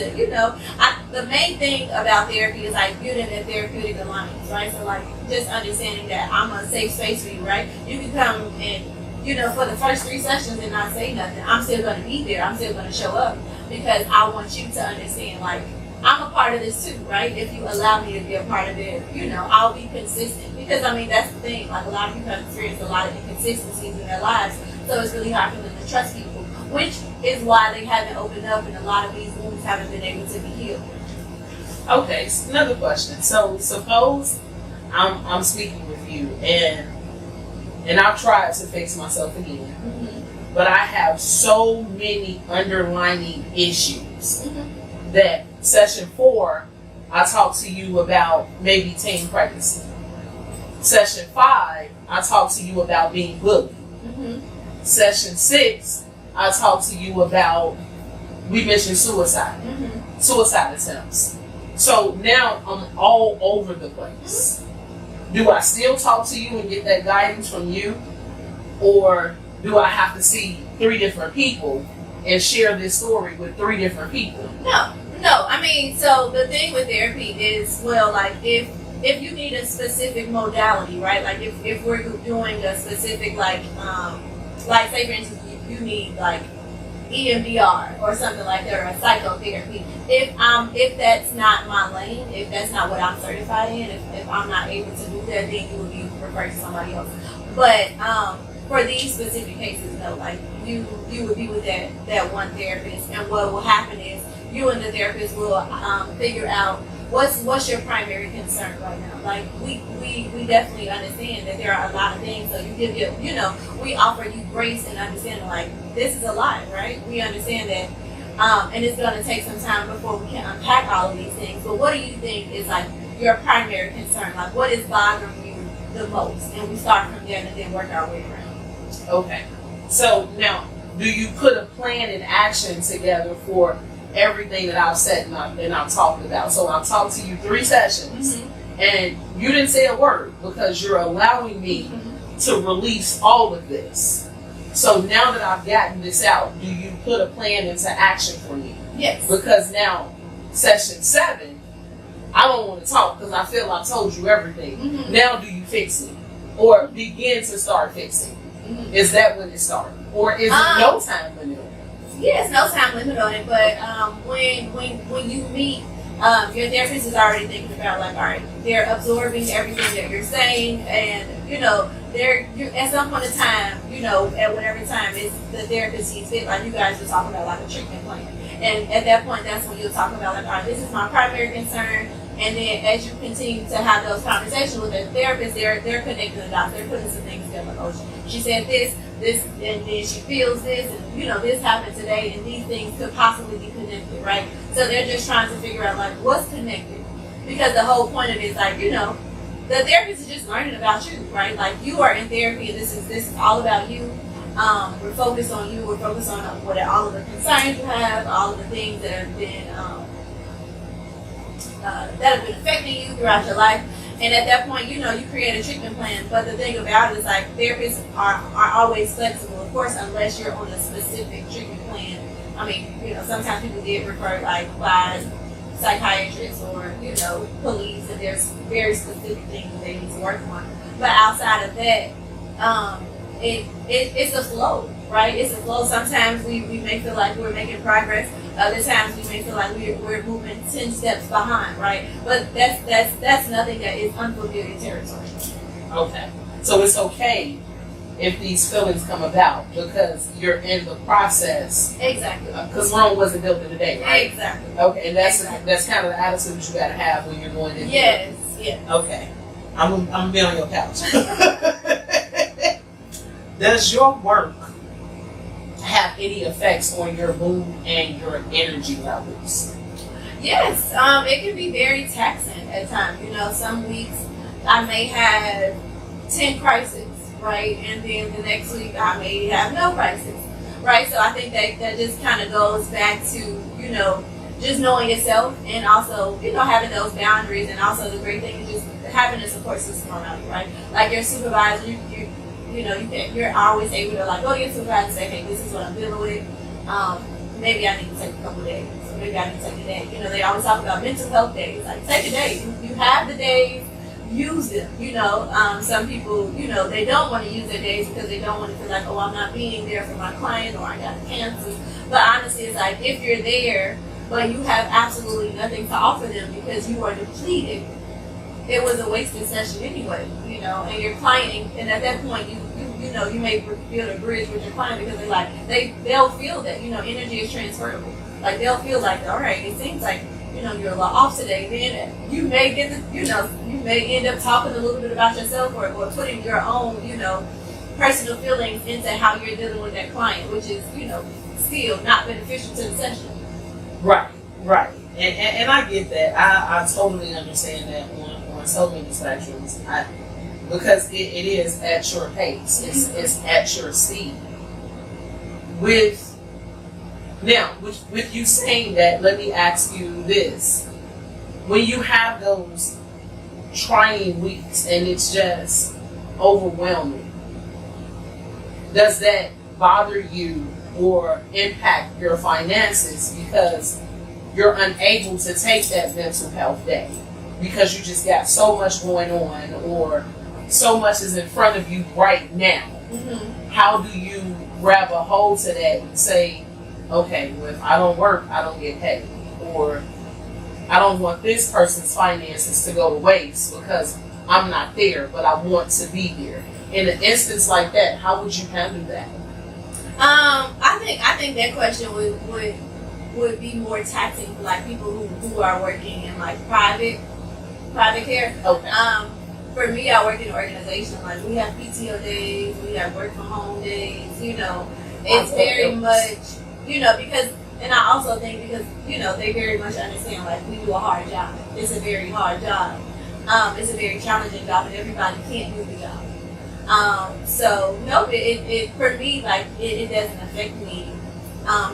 the main thing about therapy is like building a therapeutic alliance, right? So like just understanding that I'm a safe space for you, right? You can come and, for the first 3 sessions and not say nothing. I'm still going to be there. I'm still going to show up because I want you to understand, like, I'm a part of this too, right? If you allow me to be a part of it, I'll be consistent. Because, I mean, that's the thing. Like, a lot of people have experienced a lot of inconsistencies in their lives. So it's really hard for them to trust people, which is why they haven't opened up and a lot of these wounds haven't been able to be healed. Okay, so another question. So suppose I'm speaking with you and I've tried to fix myself again, mm-hmm. but I have so many underlying issues mm-hmm. that session 4, I talk to you about maybe teen pregnancy. Session 5, I talk to you about being bullied. Mm-hmm. Session 6, I talk to you about, we mentioned suicide, mm-hmm. suicide attempts. So now I'm all over the place. Mm-hmm. Do I still talk to you and get that guidance from you? Or do I have to see 3 different people and share this story with 3 different people? No. I mean, so the thing with therapy is, well, like if you need a specific modality, right? Like if we're doing a specific, like say for instance, you need like EMDR or something like that, or a psychotherapy. If that's not my lane, if that's not what I'm certified in, if I'm not able to do that, then you would be referred to somebody else. But for these specific cases, no, like you would be with that one therapist, and what will happen is you and the therapist will figure out what's your primary concern right now. Like we definitely understand that there are a lot of things, so we offer you grace and understanding, like this is a lot, right? We understand that, and it's going to take some time before we can unpack all of these things. But what do you think is like your primary concern? Like what is bothering you the most? And we start from there and then work our way around. Okay. So now, do you put a plan and action together for everything that I've said and I've talked about? So I've talked to you 3 sessions, mm-hmm. and you didn't say a word because you're allowing me mm-hmm. to release all of this. So now that I've gotten this out, do you put a plan into action for me? Yes. Because now, session 7, I don't want to talk because I feel I told you everything. Mm-hmm. Now do you fix it? Or begin to start fixing? Mm-hmm. Is that when it starts? Or is it no time limit? Yeah, it's no time limit on it, but when you meet, your therapist is already thinking about, like, all right, they're absorbing everything that you're saying, and they're at some point in time, at whatever time is the therapist sees fit, like you guys will talk about like a treatment plan, and at that point, that's when you'll talk about, like, all right, this is my primary concern. And then as you continue to have those conversations with the therapist, they're connecting the dots. They're putting some things together. Oh, she said this, and then she feels this, and this happened today, and these things could possibly be connected, right? So they're just trying to figure out, like, what's connected. Because the whole point of it is, like, the therapist is just learning about you, right? Like, you are in therapy, and this is all about you. We're focused on you. We're focused on all of the concerns you have, all of the things that have been affecting you throughout your life. And at that point, you create a treatment plan. But the thing about it is, like, therapists are always flexible, of course, unless you're on a specific treatment plan. I mean, sometimes people get referred, like, by psychiatrists or, police, and there's very specific things that they need to work on. But outside of that, it's a flow, right? It's a flow. Sometimes we may feel like we're making progress. Other times we may feel like we're moving 10 steps behind, right? But that's nothing that is unfamiliar territory. Okay. So it's okay if these feelings come about because you're in the process. Exactly. Because Rome wasn't built in a day, right? Exactly. Okay, and that's kind of the attitude you got to have when you're going into Yes. Yeah. Okay. I'm gonna be on your couch. Does your work have any effects on your mood and your energy levels? Yes, it can be very taxing at times. You know, some weeks I may have 10 crises, right? And then the next week I may have no crisis, right? So I think that just kind of goes back to, you know, just knowing yourself, and also, you know, having those boundaries, and also the great thing is just having a support system around you, right? Like your supervisor, you're always able to like go to your supervisor and say, hey, this is what I'm dealing with. Maybe I need to take a couple days, or maybe I need to take a day. You know, they always talk about mental health days. Like, take a day. You have the days, use them. You know, some people, you know, they don't want to use their days because they don't want to feel like, oh, I'm not being there for my client, or I got to cancel. But honestly, it's like, if you're there, but you have absolutely nothing to offer them because you are depleted, it was a wasted session anyway, you know, and your client, and at that point, you know, you may build a bridge with your client because they'll feel that, you know, energy is transferable. Like, they'll feel like, all right, it seems like, you know, you're a lot off today. Then you may get the, you know, you may end up talking a little bit about yourself, or putting your own, you know, personal feelings into how you're dealing with that client, which is, you know, still not beneficial to the session. Right. And I get that. I totally understand that on so many spectrums. Because it is at your pace. It's at your speed. With you saying that, let me ask you this. When you have those trying weeks and it's just overwhelming, does that bother you or impact your finances because you're unable to take that mental health day because you just got so much going on, or so much is in front of you right now? Mm-hmm. How do you grab a hold to that and say, okay, well, if I don't work, I don't get paid, or I don't want this person's finances to go to waste because I'm not there, but I want to be there? In an instance like that, how would you handle that? I think that question would be more taxing for like people who are working in like private care. Okay. For me, I work in an organization. Like, we have PTO days, we have work from home days. You know, it's very much, you know, because, and I also think because, you know, they very much understand, like, we do a hard job. It's a very hard job. It's a very challenging job, and everybody can't do the job. So no, it for me, like, it doesn't affect me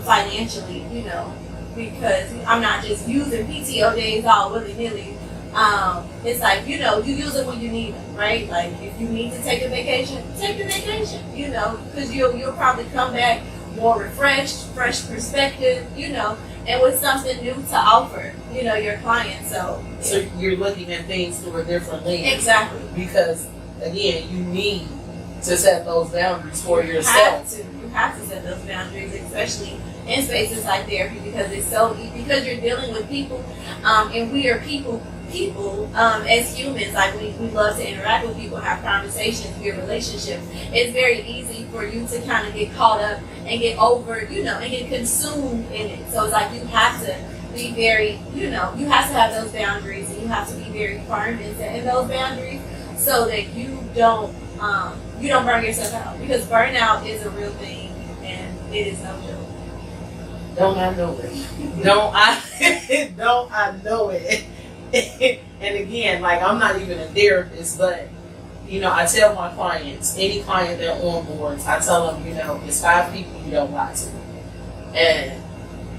financially, you know, because I'm not just using PTO days all willy-nilly. It's like, you know, you use it when you need it, right? Like, if you need to take a vacation, take the vacation, you know, because you'll probably come back more refreshed, fresh perspective, you know, and with something new to offer, you know, your client. So you're looking at things through a different lens. Exactly. Because, again, you need to set those boundaries for yourself. You have to set those boundaries, especially in spaces like therapy, because because you're dealing with people, and we are people as humans. Like, we love to interact with people, have conversations, build relationships. It's very easy for you to kind of get caught up and get over, you know, and get consumed in it. So it's like, you have to be very, you know, you have to have those boundaries, and you have to be very firm in setting those boundaries so that you don't burn yourself out, because burnout is a real thing and it is no joke. Don't I know it? Don't I know it? And again, like, I'm not even a therapist, but, you know, I tell my clients, any client that on boards, I tell them, you know, it's 5 people you don't lie to. And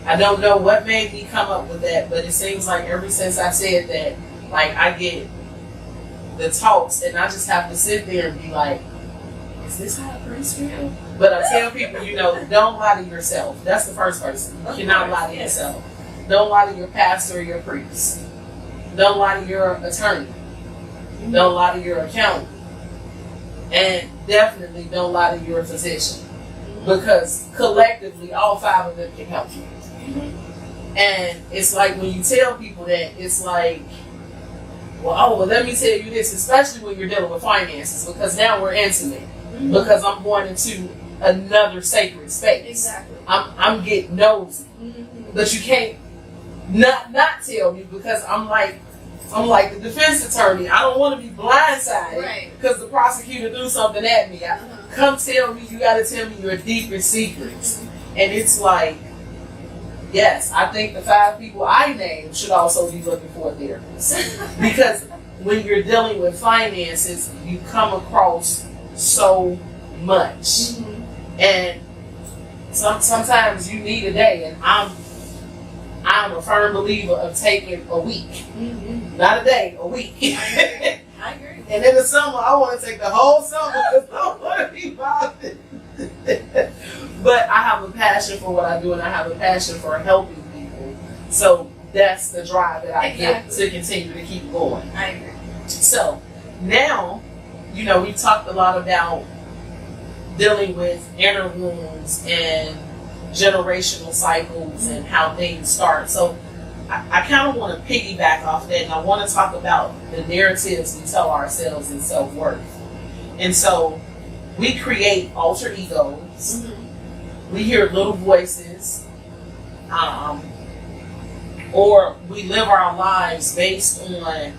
I don't know what made me come up with that, but it seems like ever since I said that, like, I get the talks and I just have to sit there and be like, is this how Grace feel? But I tell people, you know, don't lie to yourself. That's the first person. You cannot lie to yourself. Don't lie to your pastor or your priest. Don't lie to your attorney. Don't lie to your accountant. And definitely don't lie to your physician. Because collectively, all 5 of them can help you. And it's like, when you tell people that, it's like, well, let me tell you this, especially when you're dealing with finances, because now we're intimate. Because I'm going into another sacred space. Exactly. I'm getting nosy. But you can't not tell me, because I'm like the defense attorney. I don't want to be blindsided because the prosecutor threw something at me. Come tell me, you got to tell me your deepest secrets. And it's like, yes, I think the 5 people I named should also be looking for a therapist. Because when you're dealing with finances, you come across so much. Mm-hmm. And sometimes you need a day, and I'm a firm believer of taking a week. Mm-hmm. Not a day, a week. I agree. And in the summer, I want to take the whole summer because I don't want to be bothered. But I have a passion for what I do, and I have a passion for helping people. So that's the drive that I get to continue to keep going. I agree. So now, we've talked a lot about dealing with inner wounds and generational cycles and how things start. So I kind of want to piggyback off that, and I want to talk about the narratives we tell ourselves in self-worth. And so we create alter egos. Mm-hmm. We hear little voices, or we live our lives based on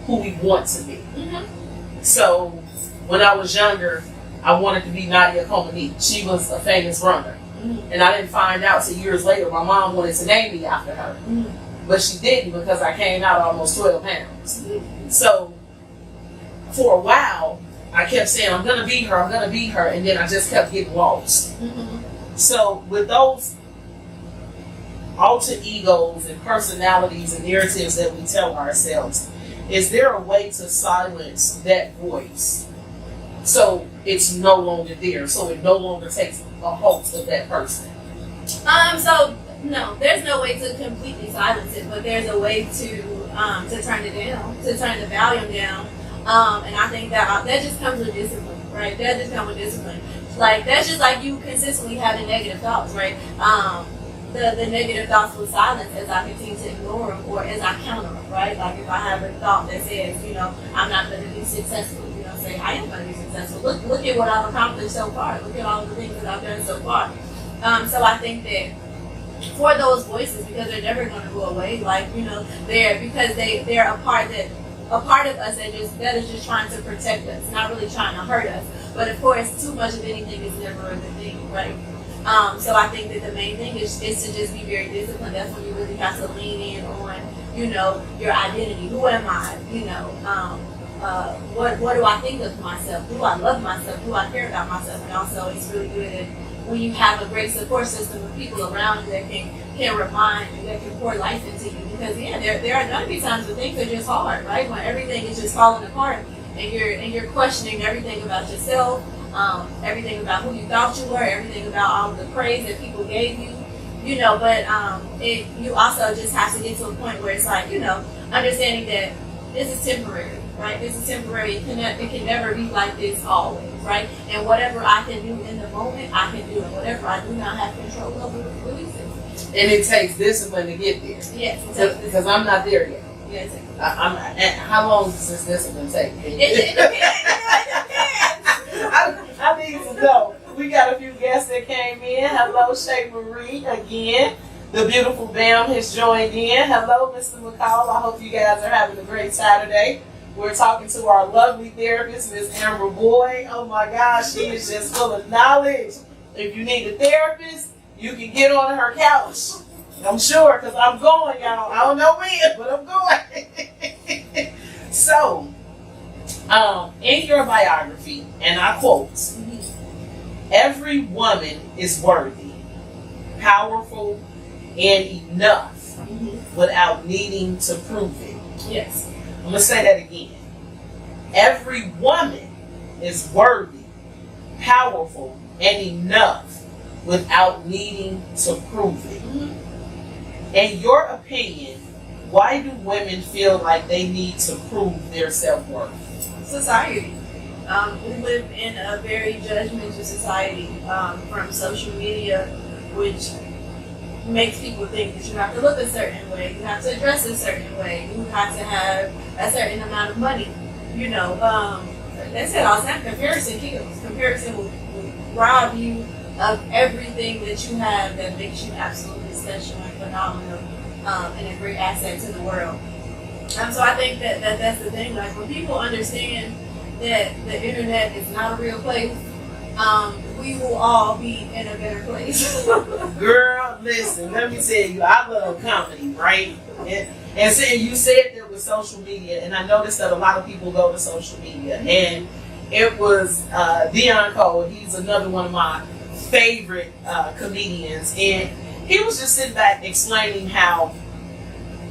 who we want to be. Mm-hmm. So when I was younger, I wanted to be Nadia Comaneci. She was a famous runner. Mm-hmm. And I didn't find out till years later my mom wanted to name me after her. Mm-hmm. But she didn't, because I came out almost 12 pounds. Mm-hmm. So for a while, I kept saying, I'm going to be her, I'm going to be her. And then I just kept getting lost. Mm-hmm. So with those alter egos and personalities and narratives that we tell ourselves, is there a way to silence that voice so it's no longer there, so it no longer takes a hold of that person? So no, there's no way to completely silence it, but there's a way to turn it down, to turn the volume down. And I think that just comes with discipline, right? That just comes with discipline. Like, that's just like you consistently having negative thoughts, right? The negative thoughts will silence as I continue to ignore them, or as I counter them, right? Like, if I have a thought that says, I'm not going to be successful, say, I am going to be successful. Look at what I've accomplished so far. Look at all the things that I've done so far. So I think that for those voices, because they're never going to go away, like, they're a part of us that is just trying to protect us, not really trying to hurt us. But of course, too much of anything is never a good thing, right? So I think that the main thing is to just be very disciplined. That's when you really have to lean in on, your identity. Who am I? What do I think of myself? Do I love myself? Do I care about myself? And also, it's really good when you have a great support system of people around you that can remind you, that can pour life into you. Because there are going to be times when things are just hard, right? When everything is just falling apart, and you're questioning everything about yourself, everything about who you thought you were, everything about all the praise that people gave you, But you also just have to get to a point where it's like, understanding that this is temporary, right? This is temporary. It can never be like this always, right? And whatever I can do in the moment, I can do it. Whatever I do not have control over, release it. And it takes discipline to get there. Yes, because I'm not there yet. Yes. How long does this discipline take? It depends. I need to know. We got a few guests that came in. Hello, Shay Marie again. The beautiful Bam has joined in. Hello, Mr. McCall. I hope you guys are having a great Saturday. We're talking to our lovely therapist, Ms. Amber Boyd. Oh my gosh, she is just full of knowledge. If you need a therapist, you can get on her couch. I'm sure, because I'm going, y'all. I don't know when, but I'm going. So, in your biography, and I quote, every woman is worthy, powerful, and enough without needing to prove it. Yes. I'm going to say that again. Every woman is worthy, powerful, and enough without needing to prove it. In your opinion, why do women feel like they need to prove their self-worth? Society. We live in a very judgmental society from social media, which makes people think that you have to look a certain way, you have to dress a certain way, you have to have a certain amount of money. They said all the time, comparison kills. Comparison will rob you of everything that you have that makes you absolutely special and phenomenal and a great asset to the world. So I think that's the thing. Like, when people understand that the internet is not a real place, we will all be in a better place. Girl, listen, let me tell you, I love comedy, right? And saying you said there was social media, and I noticed that a lot of people go to social media, and it was Dion Cole. He's another one of my favorite comedians, and he was just sitting back explaining how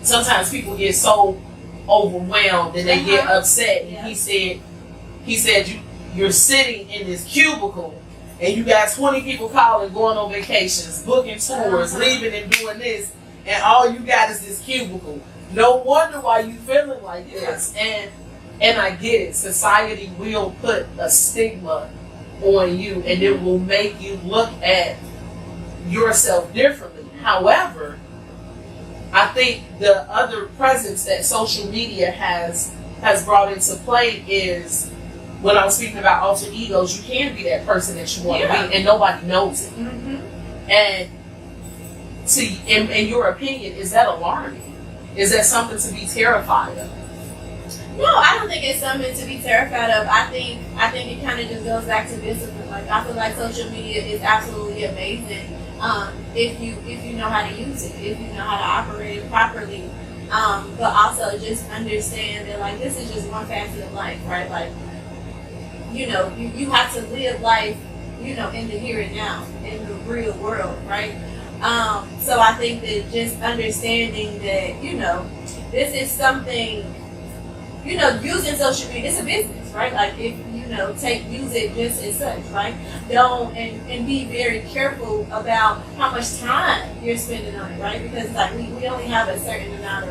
sometimes people get so overwhelmed and they get upset. And he said you're sitting in this cubicle and you got 20 people calling, going on vacations, booking tours, leaving and doing this, and all you got is this cubicle. No wonder why you feeling like this. And I get it. Society will put a stigma on you, and it will make you look at yourself differently. However, I think the other presence that social media has brought into play is when I was speaking about alter egos. You can be that person that you want to be, and nobody knows it. And in your opinion, is that alarming? Is that something to be terrified of? No, I don't think it's something to be terrified of. I think it kind of just goes back to discipline. Like, I feel like social media is absolutely amazing if you know how to use it, if you know how to operate it properly. But also just understand that, like, this is just one facet of life, right? Like, you know, you have to live life, you know, in the here and now, in the real world, right? So I think that just understanding that, you know, this is something, you know, using social media, it's a business, right? Like, if, you know, use it just as such, right? And be very careful about how much time you're spending on it, right? Because, like, we only have a certain amount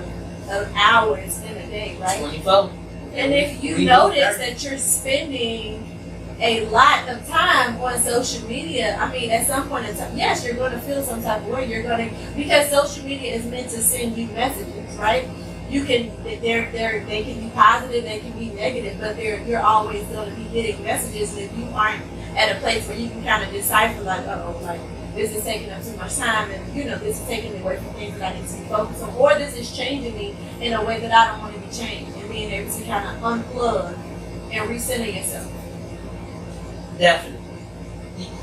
of hours in a day, right? 24. And if you notice that you're spending a lot of time on social media, I mean, at some point in time, yes, you're going to feel some type of way. Because social media is meant to send you messages, right? They can be positive, they can be negative, but you're always going to be getting messages. And if you aren't at a place where you can kind of decipher, like, like, this is taking up too much time, and, you know, this is taking me away from things that I need to be focused on, or this is changing me in a way that I don't want to be changed, and being able to kind of unplug and recenter yourself. Definitely.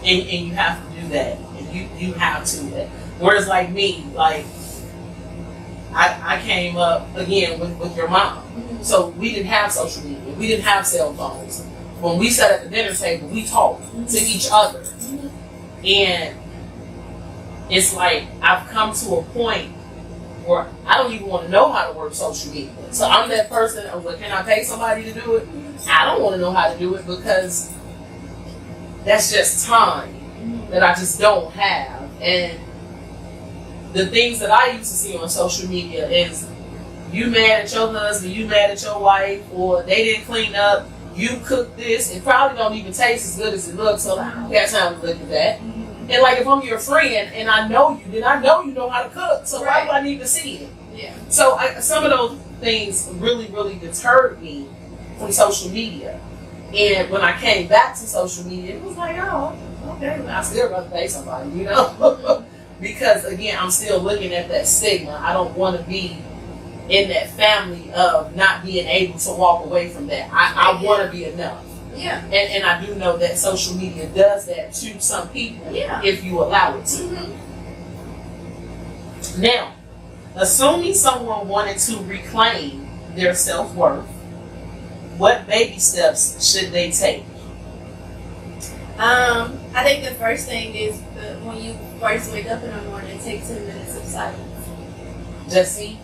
And you have to do that. And you have to do that. Whereas, like me, like, I came up again with your mom. So we didn't have social media. We didn't have cell phones. When we sat at the dinner table, we talked to each other. And it's like I've come to a point where I don't even want to know how to work social media. So I'm that person, well, can I pay somebody to do it? I don't want to know how to do it because that's just time that I just don't have. And the things that I used to see on social media is you mad at your husband, you mad at your wife, or they didn't clean up, you cook this, it probably don't even taste as good as it looks, so I don't got time to look at that. And, like, if I'm your friend and I know you, then I know you know how to cook, so why do I need to see it? Yeah. So some of those things really, really deterred me from social media. And when I came back to social media, it was like, oh, okay, I still got to pay somebody, you know? Because, again, I'm still looking at that stigma. I don't want to be in that family of not being able to walk away from that. I want to be enough. Yeah. And I do know that social media does that to some people if you allow it to. Now, assuming someone wanted to reclaim their self-worth, what baby steps should they take? I think the first thing is when you first wake up in the morning, take 10 minutes of silence. Just see?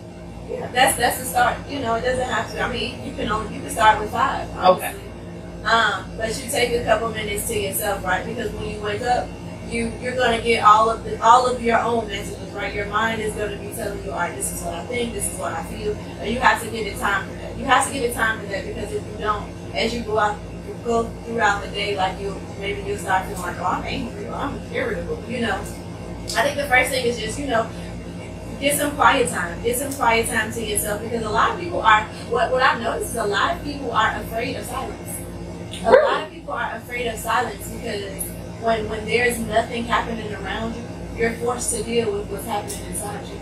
Yeah, that's the start. You know, it doesn't have to. I mean, you can start with 5. Obviously. Okay. But you take a couple minutes to yourself, right? Because when you wake up, you're gonna get all of your own messages, right? Your mind is gonna be telling you, all right, this is what I think, this is what I feel, and you have to give it time for that. You have to give it time for that, because if you don't, as you go throughout the day, like you'll start feeling like, oh, I'm angry, or I'm irritable, you know. I think the first thing is just, you know, get some quiet time. Get some quiet time to yourself, because a lot of people are, what I've noticed is a lot of people are afraid of silence. A lot of people are afraid of silence because when there's nothing happening around you, you're forced to deal with what's happening inside you.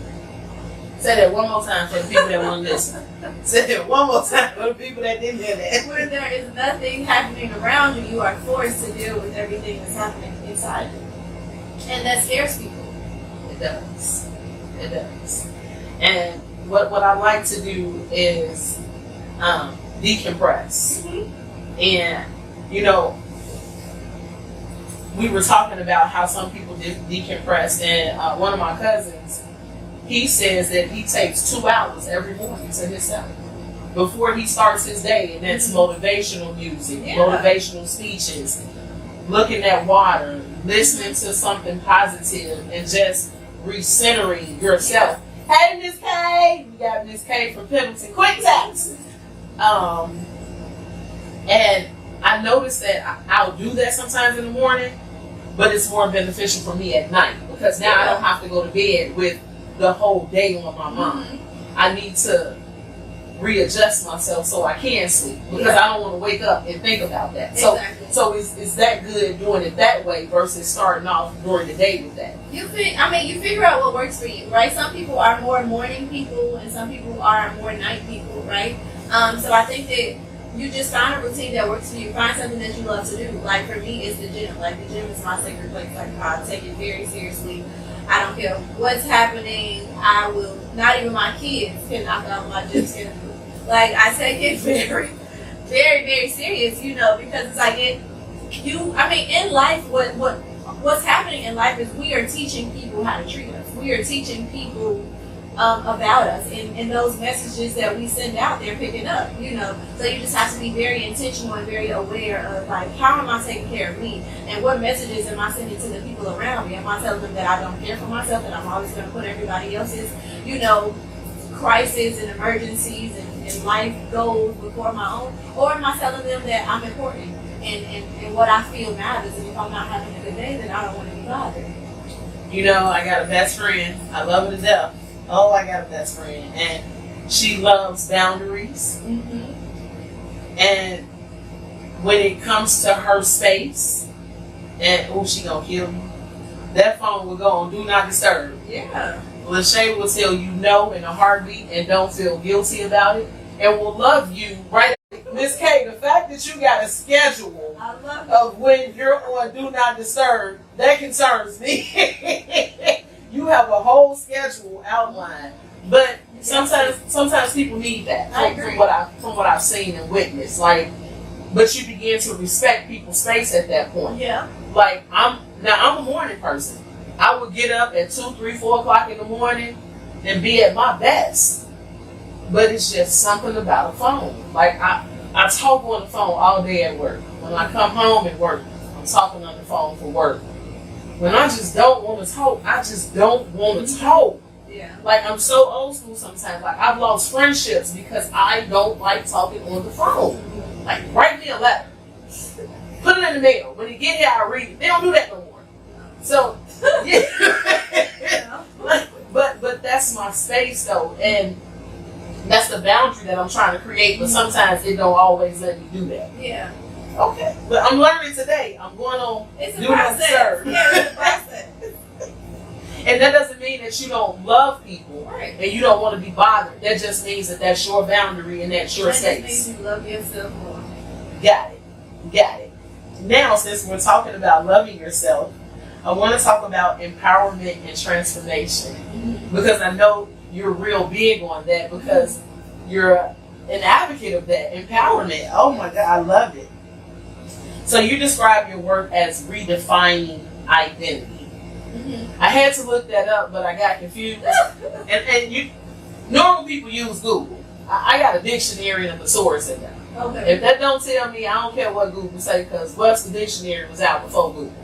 Say that one more time for the people that want to listen. Say that one more time for the people that didn't hear that. When there is nothing happening around you, you are forced to deal with everything that's happening inside you. And that scares people. It does. It does. And what I like to do is decompress. Mm-hmm. And, you know, we were talking about how some people decompress, and one of my cousins, he says that he takes 2 hours every morning to himself before he starts his day, and that's motivational music, motivational speeches, looking at water, listening to something positive, and just recentering yourself. Hey, Miss K! We got Miss K from Pendleton Quick Tax. And I noticed that I'll do that sometimes in the morning, but it's more beneficial for me at night, because now I don't have to go to bed with the whole day on my mind. I need to readjust myself so I can sleep, because I don't want to wake up and think about that. So is that good doing it that way versus starting off during the day with that? You figure out what works for you, right? Some people are more morning people, and some people are more night people, right? So I think that you just find a routine that works for you. Find something that you love to do. Like for me, it's the gym. Like the gym is my sacred place. Like I take it very seriously. I don't care what's happening. I will, not even my kids can knock out my gym schedule. Like I take it very, very, very serious, you know, because it's like in life, what's happening in life is we are teaching people how to treat us. We are teaching people about us, and those messages that we send out, they're picking up, you know. So you just have to be very intentional and very aware of, like, how am I taking care of me, and what messages am I sending to the people around me? Am I telling them that I don't care for myself, that I'm always going to put everybody else's, you know, crises and emergencies and life goals before my own, or am I telling them that I'm important and what I feel matters, and if I'm not having a good day, then I don't want to be bothered. You know, I got a best friend. I love her to death. Oh, I got a best friend, and she loves boundaries. Mm-hmm. And when it comes to her space, and she gonna kill me, that phone will go on do not disturb. Yeah. Lachey will tell you no in a heartbeat and don't feel guilty about it, and will love you right. Miss K, the fact that you got a schedule of when you're on do not disturb, that concerns me. You have a whole schedule outlined, but sometimes people need that from what I've seen and witnessed. Like, but you begin to respect people's space at that point. Yeah. Like I'm a morning person. I would get up at 2, 3, 4 o'clock in the morning and be at my best. But it's just something about a phone. Like I talk on the phone all day at work. When I come home at work, I'm talking on the phone for work. When I just don't want to talk, I just don't want to talk. Yeah. Like I'm so old school sometimes. Like I've lost friendships because I don't like talking on the phone. Like write me a letter, put it in the mail. When you get here, I read it. They don't do that no more. So yeah. but that's my space though, and that's the boundary that I'm trying to create. But sometimes it don't always let me do that. Yeah. Okay, but I'm learning today. I'm going on. It's a do not process. serve. Yeah, it's a process. And that doesn't mean that you don't love people, Right. and you don't want to be bothered. That just means that that's your boundary and that's your That space. just means you love yourself more. Got it. Now, since we're talking about loving yourself, I want to talk about empowerment and transformation, because I know you're real big on that, because you're an advocate of that empowerment. Oh my God, I love it. So you describe your work as redefining identity. Mm-hmm. I had to look that up, but I got confused. and normal people use Google. I got a dictionary and a thesaurus in there. Okay. If that don't tell me, I don't care what Google say, because Webster Dictionary was out before Google.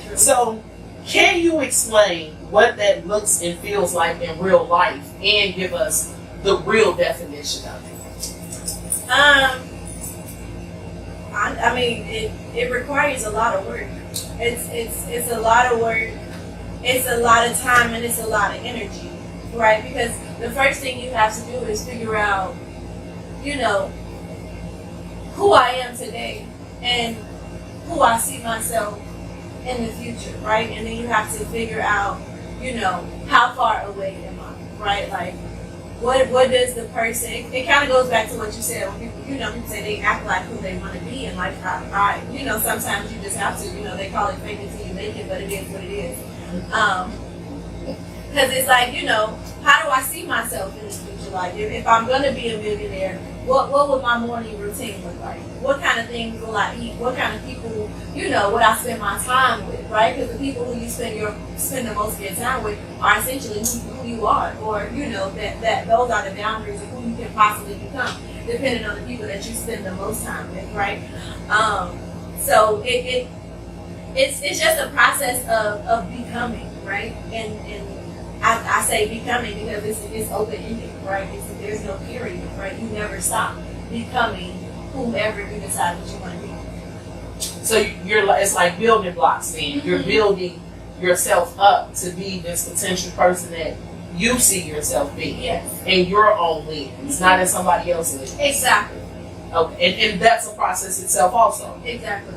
True. So, can you explain what that looks and feels like in real life, and give us the real definition of it? I mean, it requires a lot of work. It's a lot of work. It's a lot of time, and it's a lot of energy, right? Because the first thing you have to do is figure out, you know, who I am today and who I see myself in the future, right? And then you have to figure out, you know, how far away am I, right? Like, what does the person? It kind of goes back to what you said when people, people say they act like who they want to be, and like I sometimes you just have to, they call it fake it till you make it, but it is what it is. Because it's like, how do I see myself in the future? Like, if I'm gonna be a millionaire, what would my morning routine look like? What kind of things will I eat? What kind of people, would I spend my time with, right? Because the people who you spend the most of your time with are essentially who you are, or that those are the boundaries of who you can possibly become, depending on the people that you spend the most time with, right? So it's just a process of becoming, right? And I say becoming because it's open-ended, right? There's no period, right? You never stop becoming whomever you decide that you want to be. So it's like building blocks then. Mm-hmm. You're building yourself up to be this potential person that you see yourself being. Yes. In your own lens, not in somebody else's lens. Exactly. Okay, and that's a process itself also. Exactly.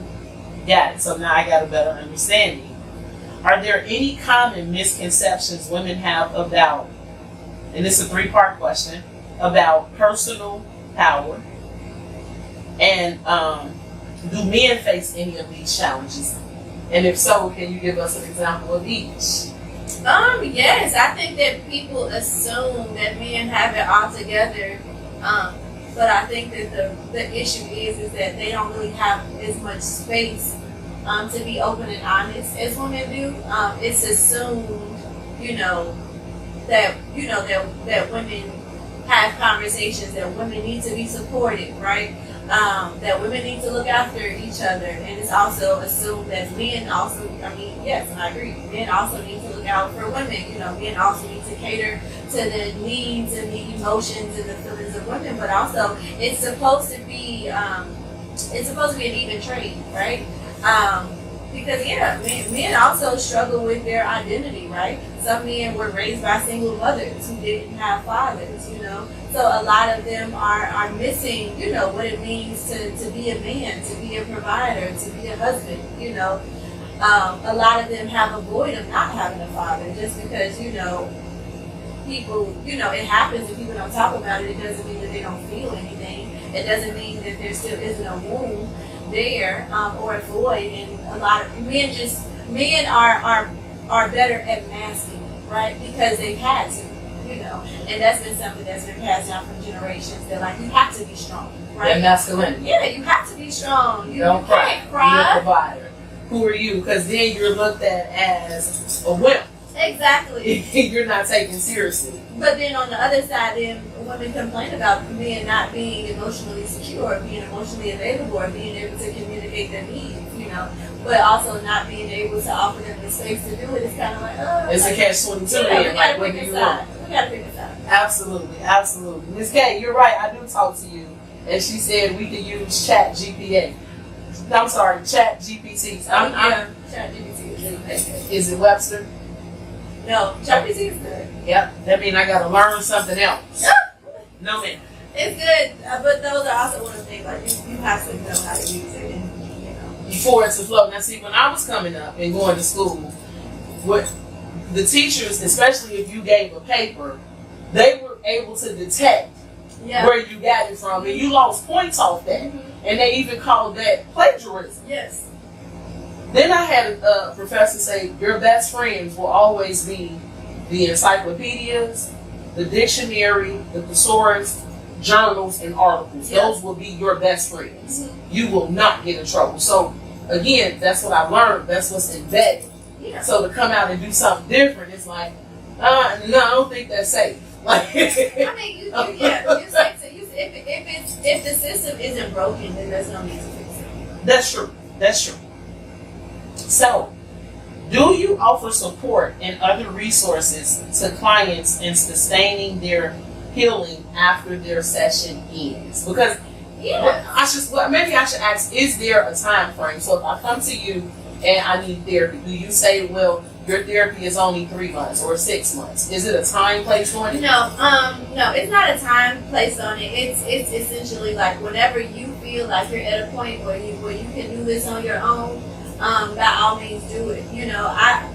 Got it. So now I got a better understanding. Are there any common misconceptions women have about, and this is a 3-part question, about personal power? And do men face any of these challenges? And if so, can you give us an example of each? Yes, I think that people assume that men have it all together. But I think that the issue is that they don't really have as much space to be open and honest as women do. It's assumed, that women have conversations, that women need to be supported, right? That women need to look after each other, and it's also assumed that men also, yes, I agree, men also need to look out for women. Men also need to cater to the needs and the emotions and the feelings of women, but also it's supposed to be an even trade, right? Because men also struggle with their identity, right? Some men were raised by single mothers who didn't have fathers, So a lot of them are missing, what it means to be a man, to be a provider, to be a husband, A lot of them have a void of not having a father just because, people, it happens and people don't talk about it. It doesn't mean that they don't feel anything. It doesn't mean that there still isn't a wound there or a void. And a lot of men are better at masking it, right? Because they've had to, and that's been something that's been passed down from generations. That like you have to be strong, right? That masculinity. Yeah, you have to be strong. You don't cry. Can't cry. You're a provider. Who are you? Because then you're looked at as a wimp. Exactly. You're not taken seriously. But then on the other side, then women complain about men not being emotionally secure, being emotionally available, or being able to communicate their needs, but also not being able to offer them the space to do it. It's kind of like, it's a catch-22. Like, what do you want? We gotta pick a side. Absolutely. Ms. K, you're right. I do talk to you, and she said we could use Chat GPT. Chat GPT. Chat GPT is really good. Is it Webster? No, Chat GPT is good. Yep. That means I gotta learn something else. No, man. It's good, but those are also one of the things, like, you have to know how to use it, and, for it to flow. Now, see, when I was coming up and going to school, what the teachers, especially if you gave a paper, they were able to detect where you got it from, and you lost points off that. Mm-hmm. And they even called that plagiarism. Yes. Then I had a professor say, your best friends will always be the encyclopedias, the dictionary, the thesaurus, journals, and articles. Yeah. Those will be your best friends. Mm-hmm. You will not get in trouble. So, again, that's what I learned. That's what's embedded. Yeah. So to come out and do something different, it's like, no, I don't think that's safe. Like, if the system isn't broken, then there's no need to fix it. That's true. So, do you offer support and other resources to clients in sustaining their healing after their session ends? Because maybe I should ask, is there a time frame? So if I come to you and I need therapy, do you say, well, your therapy is only 3 months or 6 months? Is it a time placed on it? No, it's not a time placed on it. It's essentially like whenever you feel like you're at a point where you can do this on your own, by all means do it.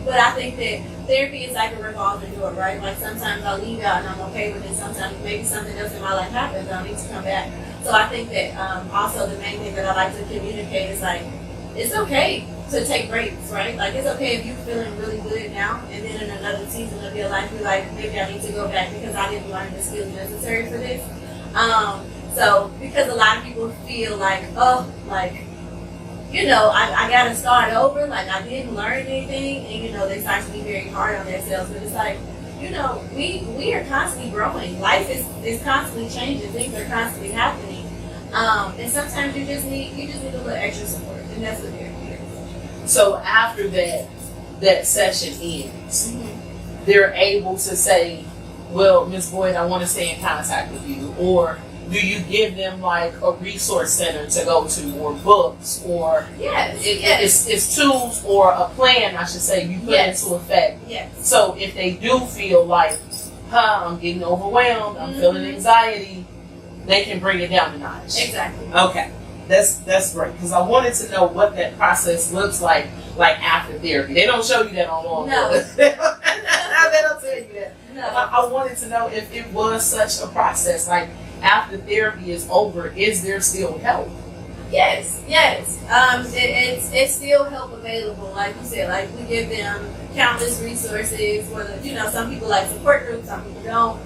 But I think that therapy is like a revolving door, right? Like sometimes I'll leave out and I'm okay with it. Sometimes maybe something else in my life happens, I'll need to come back. So I think that also the main thing that I like to communicate is like, it's okay to take breaks, right? Like it's okay if you're feeling really good now, and then in another season of your life, you're like, maybe I need to go back because I didn't learn the skills necessary for this. So because a lot of people feel like, oh, like, you know, I gotta start over, like I didn't learn anything, and you know, they start to be very hard on themselves. But it's like, you know, we are constantly growing. Life is constantly changing. Things are constantly happening, and sometimes you just need a little extra support, and that's what therapy is. So after that session ends, they're able to say, well, Ms. Boyd, I want to stay in contact with you, or do you give them like a resource center to go to, or books, or it's tools or a plan, I should say, you put into effect? Yes. So if they do feel like, I'm getting overwhelmed, I'm feeling anxiety, they can bring it down a notch. Exactly. Okay, that's great, because I wanted to know what that process looks like after therapy. They don't show you that on No. they don't tell you that. No. I wanted to know if it was such a process, like after therapy is over, is there still help? Yes. It's still help available. Like you said, like we give them countless resources. Whether, you know, some people like support groups, some people don't.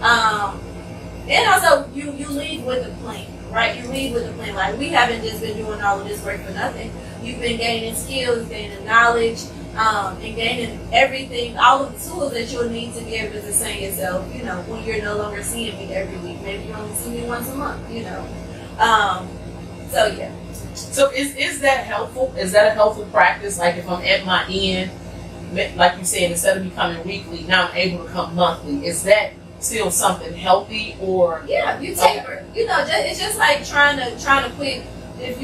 And also you lead with a plan, right? You lead with a plan. Like we haven't just been doing all of this work for nothing. You've been gaining skills, gaining knowledge, and gaining everything, all of the tools that you'll need to be able to sustain yourself, you know, when you're no longer seeing me every week. Maybe you only see me once a month, you know. So yeah. So is that helpful? Is that a helpful practice? Like if I'm at my end, like you said, instead of me coming weekly, now I'm able to come monthly. Is that still something healthy, or? Yeah, you taper. You know, it's just like trying to quit. If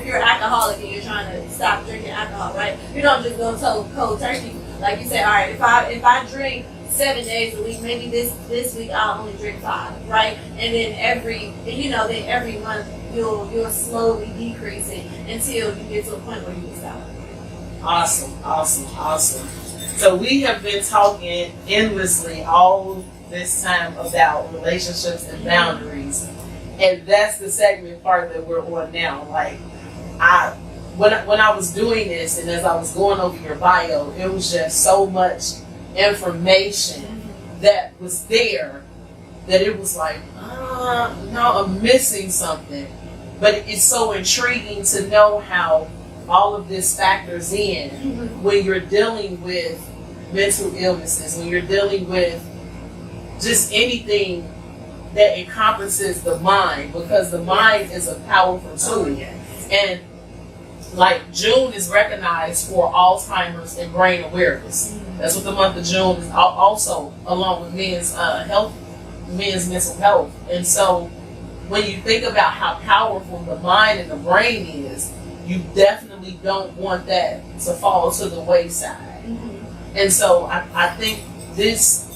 you're alcoholic and you're trying to stop drinking alcohol, right? You don't just go cold turkey. Like you say, all right, if I drink 7 days a week, maybe this week I'll only drink 5, right? And then every month you'll slowly decrease it until you get to a point where you can stop. Awesome. So we have been talking endlessly all this time about relationships and boundaries. And that's the segment part that we're on now. Like, when I was doing this, and as I was going over your bio, it was just so much information that was there that it was like, no, I'm missing something. But it's so intriguing to know how all of this factors in when you're dealing with mental illnesses, when you're dealing with just anything that encompasses the mind, because the mind is a powerful tool. And like June is recognized for Alzheimer's and brain awareness. That's what the month of June is also, along with men's mental health. And so when you think about how powerful the mind and the brain is, you definitely don't want that to fall to the wayside. And so I think this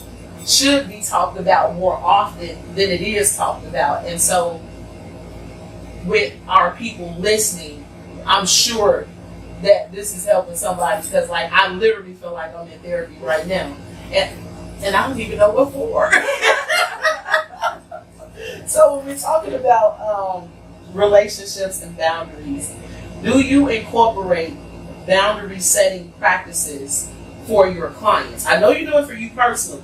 should be talked about more often than it is talked about. And so with our people listening, I'm sure that this is helping somebody, because like I literally feel like I'm in therapy right now, and I don't even know what for. So when we're talking about relationships and boundaries, do you incorporate boundary setting practices for your clients? I know you do it for you personally,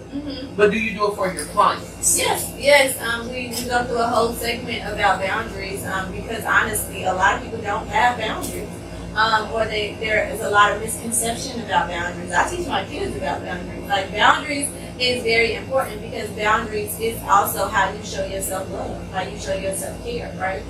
but do you do it for your clients? Yes. We go through a whole segment about boundaries because honestly, a lot of people don't have boundaries, or there is a lot of misconception about boundaries. I teach my kids about boundaries. Like boundaries is very important, because boundaries is also how you show yourself love, how you show yourself care, right?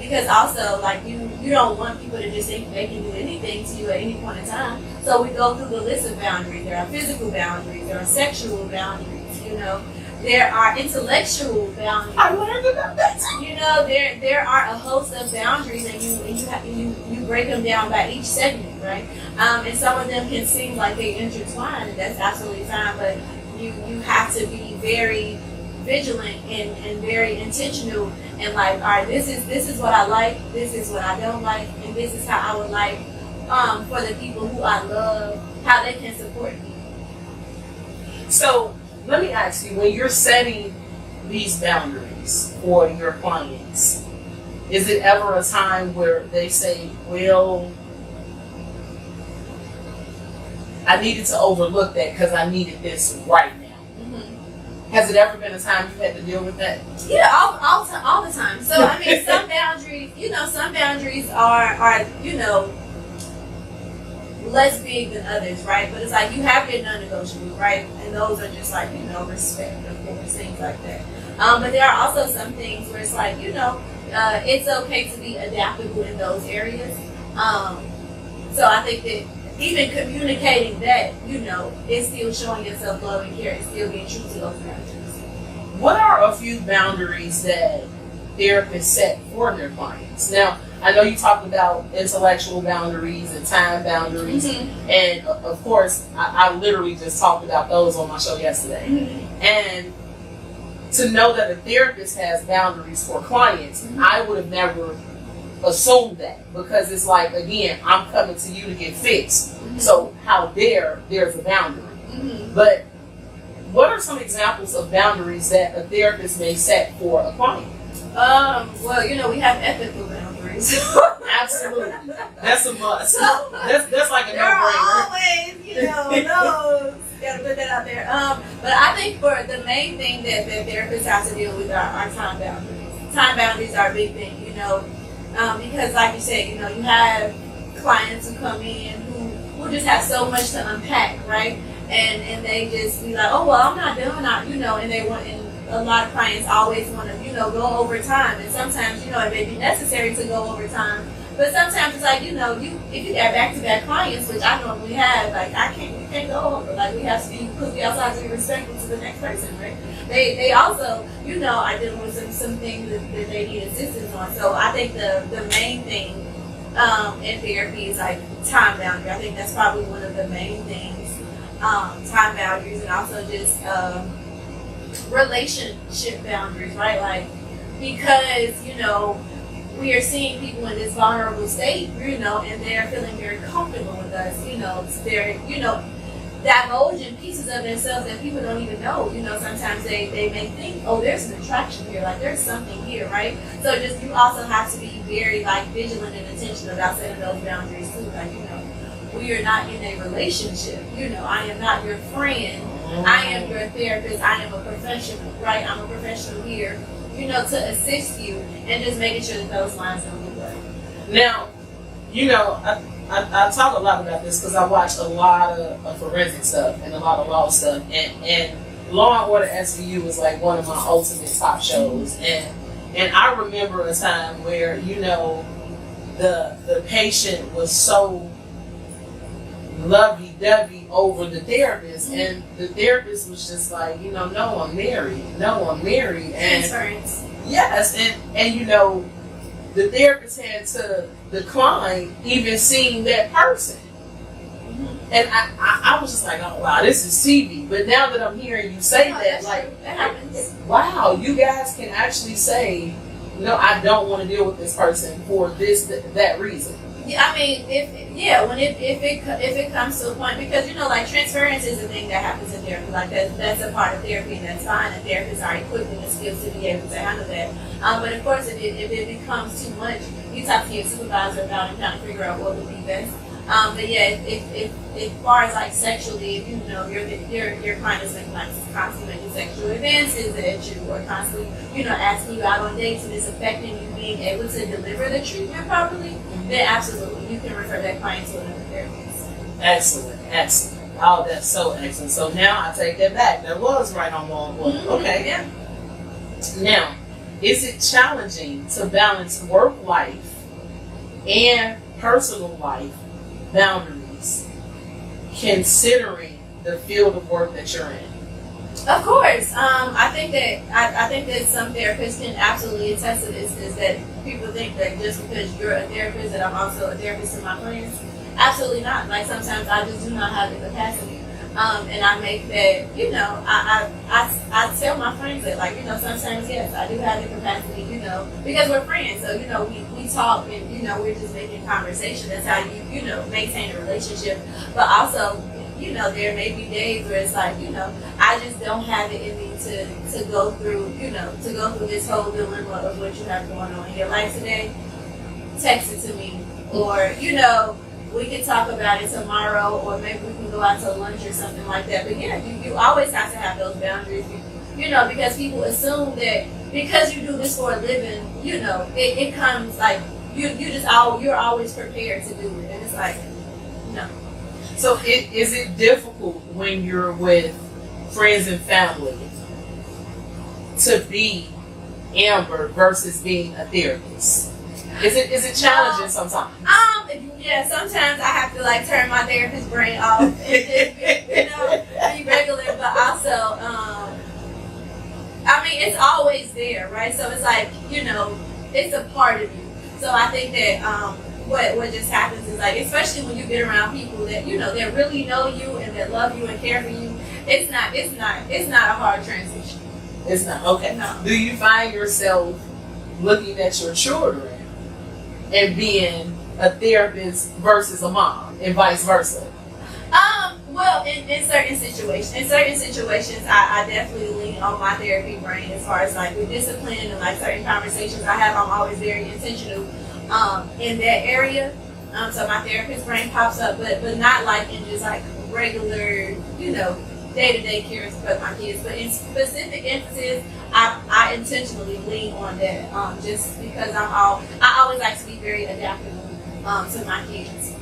Because also, like, you don't want people to just think they can do anything to you at any point in time. So we go through the list of boundaries. There are physical boundaries. There are sexual boundaries. You know, there are intellectual boundaries. I learned about that too. You know, there are a host of boundaries, and you break them down by each segment, right? And some of them can seem like they intertwine, and that's absolutely fine. But you have to be very vigilant and very intentional, and like, all right, this is what I like, this is what I don't like, and this is how I would like for the people who I love, how they can support me. So let me ask you, when you're setting these boundaries for your clients, is it ever a time where they say, well, I needed to overlook that because I needed this right now? Has it ever been a time you had to deal with that? Yeah, all the time. So I mean, some boundaries are less big than others, right? But it's like you have your non-negotiables, right? And those are just like respect, of course, things like that. But there are also some things where it's like it's okay to be adaptable in those areas. So I think that even communicating that, is still showing yourself love and care and still being true to those boundaries. What are a few boundaries that therapists set for their clients? Now, I know you talked about intellectual boundaries and time boundaries, and of course, I literally just talked about those on my show yesterday. And to know that a therapist has boundaries for clients, I would have never assumed that, because it's like, again, I'm coming to you to get fixed. So how dare there's a boundary? But what are some examples of boundaries that a therapist may set for a client? Well, we have ethical boundaries. Absolutely. That's a must. So, that's like a there are no-brainer. always, those. Gotta put that out there. But I think for the main thing that therapists have to deal with are time boundaries. Time boundaries are a big thing, because like you said, you have clients who come in who just have so much to unpack, right? And they just be like, oh, well, I'm not doing that, and they want, and a lot of clients always want to, go over time. And sometimes, it may be necessary to go over time. But sometimes it's like, if you got back-to-back clients, which I normally have, like, we can't go over. Like, we have to be, because we also have to be respectful to the next person, right? They also, are dealing with some things that they need assistance on. So I think the main thing in therapy is, like, time boundary. I think that's probably one of the main things. Time boundaries, and also just relationship boundaries, right? Like, because, we are seeing people in this vulnerable state, and they're feeling very comfortable with us, they're, divulging pieces of themselves that people don't even know. Sometimes they may think, oh, there's an attraction here, like there's something here, right? So just, you also have to be very, like, vigilant and intentional about setting those boundaries too. Like, we are not in a relationship. I am not your friend. I am your therapist. I am a professional, right? I'm a professional here, to assist you, and just making sure that those lines don't get blurred. Now, I talk a lot about this because I watch a lot of forensic stuff and a lot of law stuff, and Law and Order SVU was like one of my ultimate top shows, and I remember a time where the patient was so lovey-dovey over the therapist, and the therapist was just like, no, I'm married. And Transference. yes, and the therapist had to decline even seeing that person. And I was just like, oh wow, this is TV. But now that I'm hearing you say that, like, that happens. Wow, you guys can actually say, no, I don't want to deal with this person for that reason. Yeah, I mean, if it comes to a point, because like, transference is a thing that happens in therapy. Like, that's a part of therapy, and that's fine. And therapists are equipped with the skills to be able to handle that. But of course, if it becomes too much, you talk to your supervisor about it and kind of figure out what would be best. But yeah, if as far as, like, sexually, if your client is making, like, constantly making sexual advances at you, or constantly asking you out on dates, and it's affecting you being able to deliver the treatment properly, then absolutely you can refer that client to another therapist. Excellent. Oh, that's so excellent. So now I take that back. That was right on one. Okay. Yeah. Now, is it challenging to balance work life and personal life boundaries, considering the field of work that you're in? Of course. I think that some therapists can absolutely attest to this, is that people think that just because you're a therapist that I'm also a therapist to my clients. Absolutely not. Like, sometimes I just do not have the capacity. And I make that, I tell my friends that, like, sometimes, yes, I do have the capacity, because we're friends. So, we we talk and, you know, we're just making conversation. That's how you know, maintain a relationship. But also, you know, there may be days where it's like, you know, I just don't have it in me to go through, you know, to go through this whole dilemma of what you have going on in your life today. Text it to me. Or, you know, we can talk about it tomorrow, or maybe we can go out to lunch or something like that. But yeah, you always have to have those boundaries, you know, because people assume that because you do this for a living, you know, it comes like you're always prepared to do it, and it's like, no. So is it difficult when you're with friends and family to be Amber versus being a therapist? Is it challenging sometimes? Yeah, sometimes I have to like turn my therapist brain off and just be, you know, be regular, but also, I mean, it's always there, right? So it's like, you know, it's a part of you. So I think that what just happens is like, especially when you get around people that, you know, that really know you and that love you and care for you, it's not a hard transition. It's not. Okay. No. Do you find yourself looking at your children and being a therapist versus a mom, and vice versa? Well, in certain situations, I definitely lean on my therapy brain as far as like with discipline and like certain conversations I have. I'm always very intentional in that area. So my therapist brain pops up, but not like in just like regular, you know, day-to-day care for my kids. But in specific instances, I intentionally lean on that just because I always like to be very adaptable to my kids.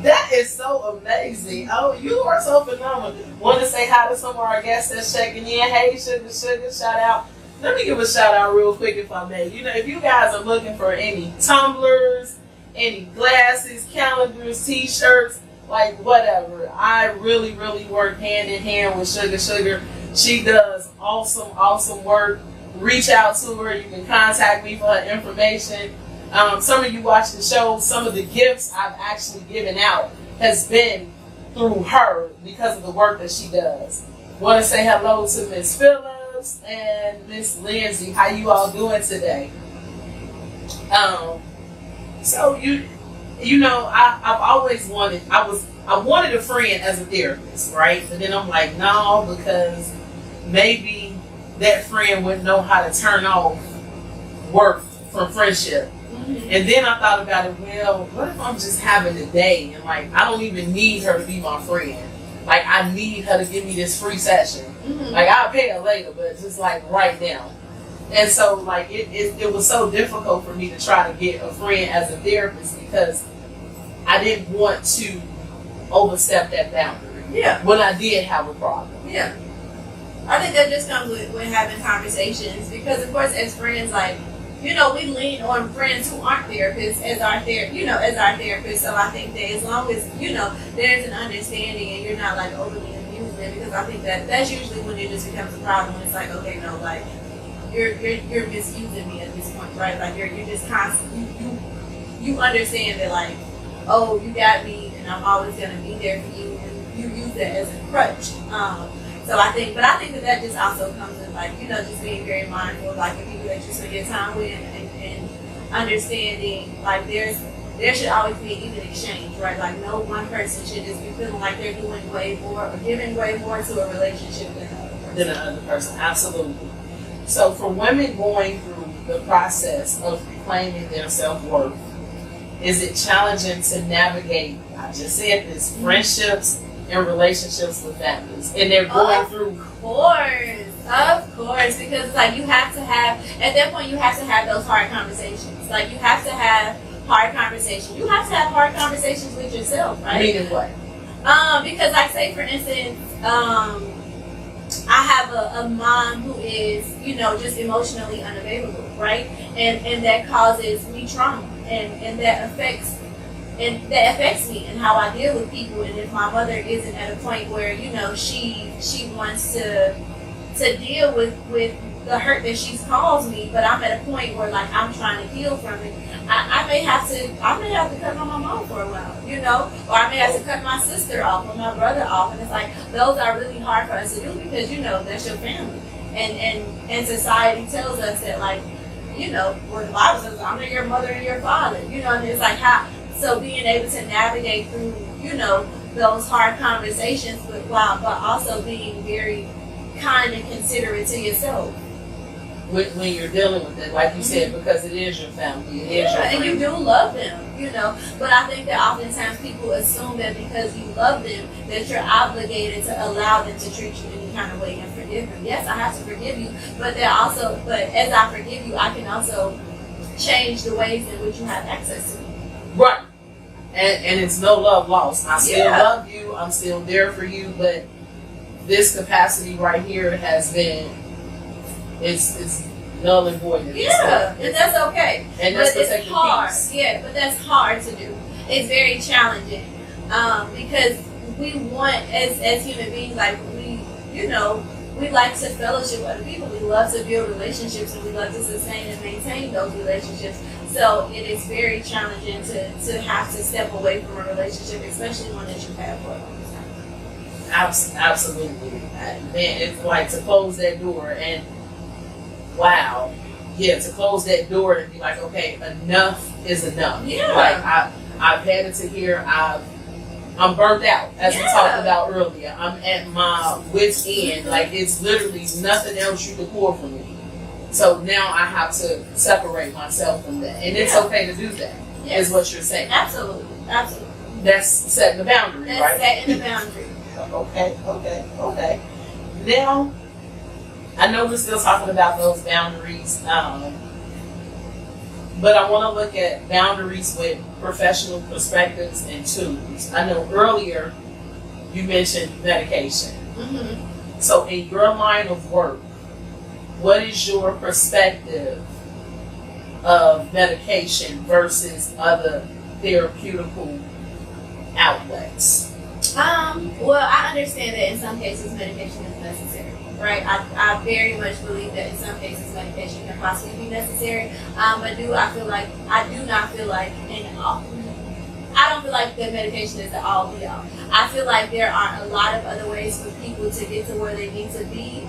That is so amazing. Oh, you are so phenomenal. Want to say hi to some of our guests that's checking in. Hey, Sugar, shout out. Let me give a shout out real quick if I may. You know, if you guys are looking for any tumblers, any glasses, calendars, t-shirts, like whatever, I really work hand in hand with Sugar. She does awesome work. Reach out to her. You can contact me for her information. Some of you watch the show, some of the gifts I've actually given out has been through her because of the work that she does. Want to say hello to Miss Phillips and Miss Lindsay. How you all doing today? So you know, I've always wanted, I wanted a friend as a therapist, right? But then I'm like, no, because maybe that friend wouldn't know how to turn off work from friendship. And then I thought about it, well, what if I'm just having a day and like I don't even need her to be my friend? Like I need her to give me this free session. Like I'll pay her later, but just like right now. And so like it was so difficult for me to try to get a friend as a therapist because I didn't want to overstep that boundary. Yeah. When I did have a problem. Yeah. I think that just comes with having conversations because of course as friends, like, you know, we lean on friends who aren't therapists as our therapists. So I think that as long as, you know, there's an understanding and you're not like overly abusing it, because I think that that's usually when it just becomes a problem. It's like, okay, no, like you're misusing me at this point, right? Like you're just constantly you understand that like, oh, you got me and I'm always gonna be there for you, and you use that as a crutch. So I think that just also comes with like, you know, just being very mindful of like the people that you spend your time with and understanding like there should always be an even exchange, right? Like no one person should just be feeling like they're doing way more or giving way more to a relationship than another person. Absolutely. So for women going through the process of reclaiming their self-worth, is it challenging to navigate, I just said this, friendships and relationships with families, and they're going through? Of course, because like you have to have, at that point you have to have those hard conversations. Like you have to have hard conversations. You have to have hard conversations with yourself, right? Meaning what? Because like say for instance, I have a mom who is, you know, just emotionally unavailable, right? And that causes me trauma, and that affects me and how I deal with people. And if my mother isn't at a point where, you know, she wants to deal with the hurt that she's caused me, but I'm at a point where like I'm trying to heal from it, I may have to cut my mom off for a while, you know, or I may have to cut my sister off or my brother off, and it's like those are really hard for us to do because, you know, that's your family, and society tells us that like you know, where the Bible says, honor your mother and your father, you know, and it's like how, so being able to navigate through, you know, those hard conversations, but also being very kind and considerate to yourself. When you're dealing with it, like you said, because it is your family, it is your and friend. you do love them, you know. But I think that oftentimes people assume that because you love them, that you're obligated to allow them to treat you any kind of way and forgive them. Yes, I have to forgive you, but as I forgive you, I can also change the ways in which you have access to me. Right. And it's no love lost. I still Yeah. love you. I'm still there for you. But this capacity right here has been, it's null and void. Yeah, and that's okay. And that's but it's protecting hard. peace. Yeah, but that's hard to do. It's very challenging because we want, as human beings, like we like to fellowship with other people. We love to build relationships, and we love to sustain and maintain those relationships. So it is very challenging to have to step away from a relationship, especially one that you've had for a long time. Absolutely. Man, it's like to close that door and wow. Yeah, to close that door and be like, okay, enough is enough. Yeah. Like I've had it to here. I'm burnt out, as we talked about earlier. I'm at my wit's end. Like it's literally nothing else you can pour from me. So now I have to separate myself from that, and it's okay to do that. Yes. Is what you're saying. Absolutely. That's setting the boundary, That's right? setting the boundary. Okay. Now, I know we're still talking about those boundaries, but I want to look at boundaries with professional perspectives and tools. I know earlier you mentioned medication. Mm-hmm. So in your line of work, what is your perspective of medication versus other therapeutical outlets? Well, I understand that in some cases medication is necessary, right? I very much believe that in some cases medication can possibly be necessary. But I do not feel like, I don't feel like that medication is the all be all. I feel like there are a lot of other ways for people to get to where they need to be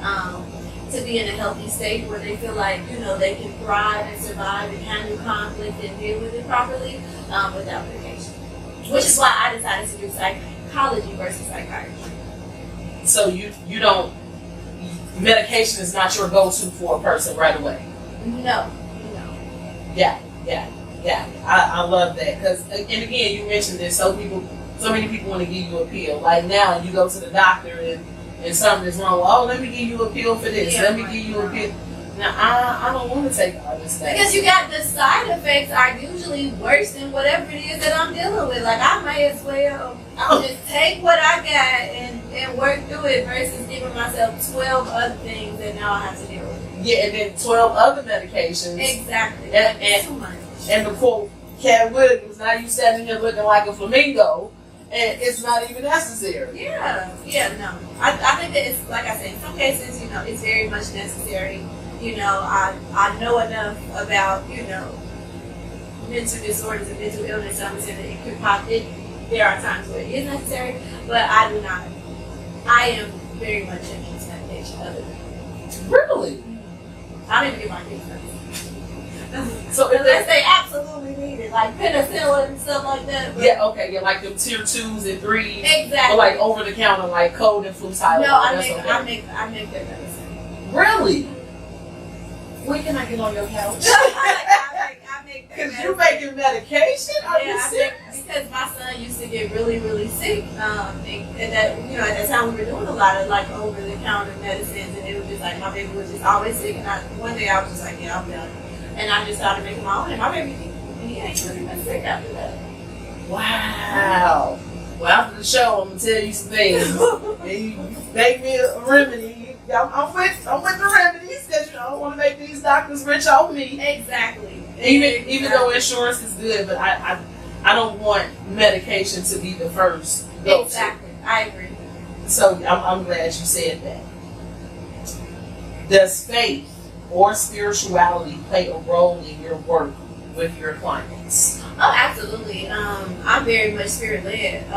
in a healthy state where they feel like, they can thrive and survive and handle conflict and deal with it properly without medication. Which is why I decided to do psychology versus psychiatry. So you don't, medication is not your go-to for a person right away? No. Yeah. I love that because, and again, you mentioned this. So many people want to give you a pill. Like now, you go to the doctor and something is wrong. Oh, let me give you a pill for this. Let me give you a pill. Now, I don't want to take all this stuff. Because you got the side effects are usually worse than whatever it is that I'm dealing with. Like I may as well just take what I got and work through it versus giving myself 12 other things that now I have to deal with. Yeah, and then 12 other medications. Exactly. And too much. And to quote Cat Williams, now you standing here looking like a flamingo, and it's not even necessary. Yeah, no. I think that it's, like I said, in some cases, it's very much necessary. I know enough about, mental disorders and mental illness to understand that it could pop. There are times where it is necessary, but I do not. I am very much against medication. Other than Really? I don't even get my kids medicine. So unless they absolutely need it, like penicillin and stuff like that. Yeah, like them tier 2s and 3s. Exactly. Or like over the counter, like cold and flu Tylenol. No, I make their medicine. Really? When can I get on your couch? I make their Because medicine. you're making medication? Are you serious? Because my son used to get really, really sick. And that, at that time we were doing a lot of like over the counter medicines, and it was just like my baby was just always sick. And one day I was just like, yeah, I'm done. And I just started making my own, and my baby, he ain't really been sick after that. Wow. Well, after the show, I'm gonna tell you some things. And you make me a remedy. I'm with the remedies because I don't want to make these doctors rich off me. Exactly. Even though insurance is good, but I don't want medication to be the first go-to. Exactly. I agree. So I'm glad you said that. Does faith or spirituality play a role in your work with your clients? Oh, absolutely. I'm very much spirit-led.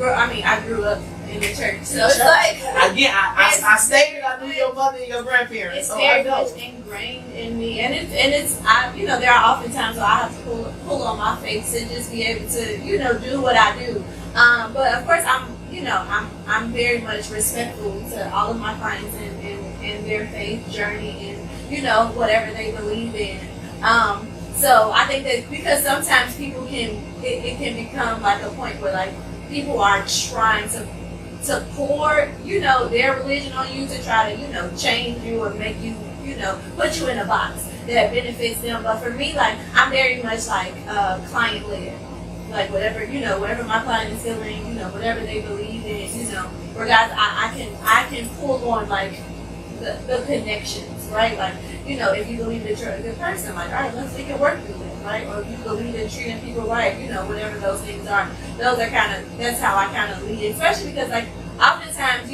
I grew up in the church, so it's like again, I stated I knew your mother and your grandparents. It's so very much ingrained in me, and it's there are often times where I have to pull on my face and just be able to do what I do. But of course I'm very much respectful to all of my clients and their faith journey and whatever they believe in. So I think that because sometimes people it can become like a point where like people are trying to pour their religion on you to try to change you or make you put you in a box that benefits them. But for me, like, I'm very much like client led. Like whatever my client is feeling, whatever they believe in, regardless, I can pull on like the connections, right? Like, if you believe that you're a good person, like, all right, let's make it work through it, right? Or if you believe that treating people right, whatever those things are, that's how I kind of lead, especially because like oftentimes,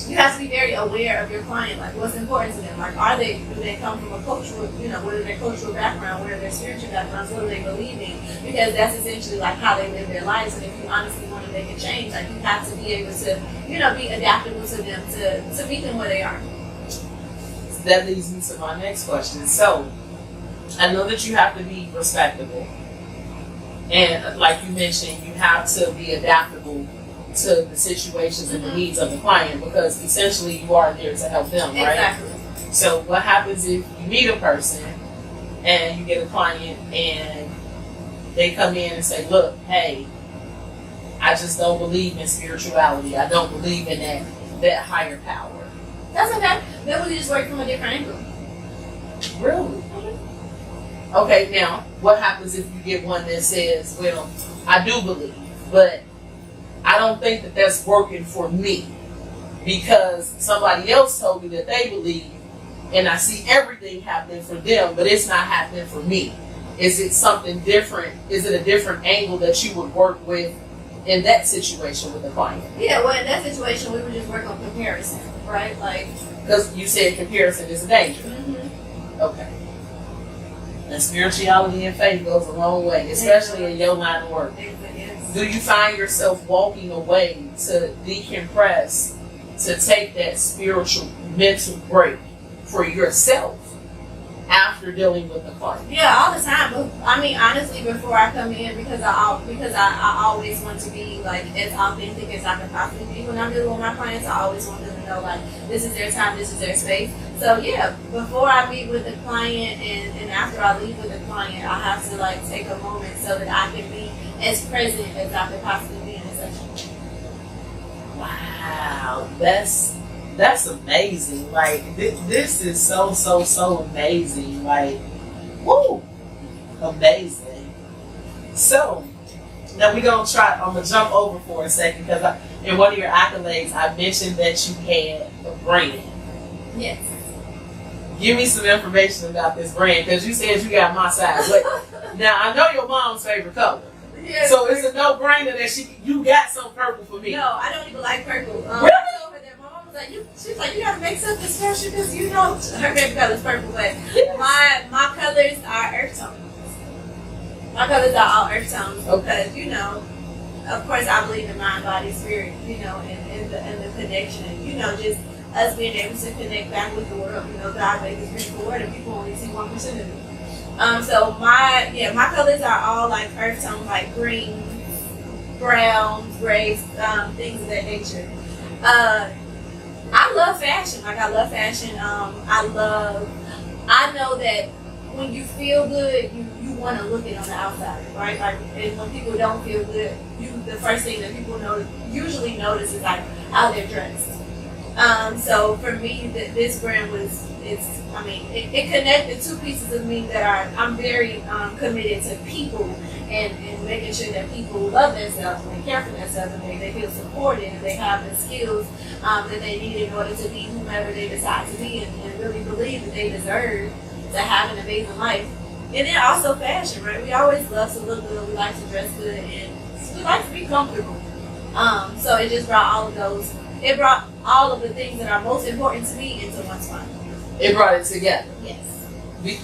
you have to be very aware of your client, like what's important to them. Like, do they come from a cultural, what is their cultural background, what are their spiritual backgrounds, what do they believe in? Because that's essentially like how they live their lives. And if you honestly want to make a change, like you have to be able to, be adaptable to them, to meet them where they are. That leads me to my next question. So, I know that you have to be respectable. And like you mentioned, you have to be adaptable to the situations and the needs of the client, because essentially you are there to help them, right? Exactly. So what happens if you meet a person and you get a client and they come in and say, look, hey, I just don't believe in spirituality. I don't believe in that higher power. That's okay. Then we just work from a different angle. Really? Okay, now, what happens if you get one that says, well, I do believe, but I don't think that that's working for me because somebody else told me that they believe and I see everything happening for them, but it's not happening for me. Is it something different? Is it a different angle that you would work with in that situation with the client? Yeah, well, in that situation, we would just work on comparison, right? Like, because you said comparison is a danger. Mm-hmm. Okay. And spirituality and faith goes a long way, especially in your line of work. Yes. Do you find yourself walking away to decompress, to take that spiritual mental break for yourself after dealing with the client? Yeah, all the time. But I mean, honestly, before I come in, because I always want to be like as authentic as I can possibly be when I'm dealing with my clients. I always want them to know like this is their time, this is their space. So yeah, before I meet with the client and after I leave with the client, I have to like take a moment so that I can be as present as I could possibly be in a session. Wow, that's amazing. Like this is so amazing. Like, woo, amazing. So now I'm gonna jump over for a second because in one of your accolades I mentioned that you had a brand. Yes. Give me some information about this brand because you said you got my size. But now I know your mom's favorite color. Yes. So it's a no-brainer that you got some purple for me. No, I don't even like purple. Really? I told her that my mom was like, she's like, you gotta make something special because her favorite color is purple. But my colors are earth tones. My colors are all earth tones because of course I believe in mind, body, spirit, and the connection. Just us being able to connect back with the world. God made this beautiful world and people only see 1% of it. So my colors are all like earth tones, like green, browns, grays, things of that nature. I love fashion. Like I love fashion. I know that when you feel good, you want to look it on the outside, right? Like, and when people don't feel good, the first thing that people usually notice is like how they're dressed. So for me, this brand it connected two pieces of me that I'm very committed to people and making sure that people love themselves and they care for themselves and they feel supported and they have the skills that they need in order to be whomever they decide to be and really believe that they deserve to have an amazing life. And then also fashion, right? We always love to look good, we like to dress good, and we like to be comfortable. So it just brought all of those. It brought all of the things that are most important to me into one spot. It brought it together. Yes.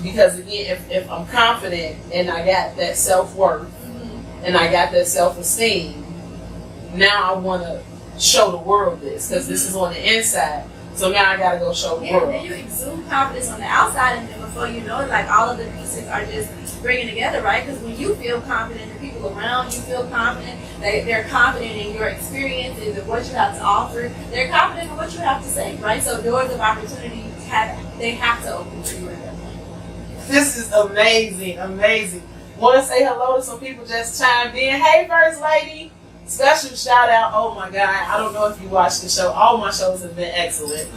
Because again, if I'm confident and I got that self-worth, and I got that self-esteem, now I want to show the world this, because this is on the inside. So now I got to go show the Yeah, world. then you exude confidence on the outside, and then before you know it, like all of the pieces are just bringing together, right? Because when you feel confident, the people around you feel confident. They're confident in your experiences and what you have to offer. They're confident in what you have to say, right? So doors of opportunity have to open for you at that point. This is amazing, amazing. Want to say hello to some people just chimed in. Hey, First Lady. Special shout out. Oh my God. I don't know if you watched the show. All my shows have been excellent.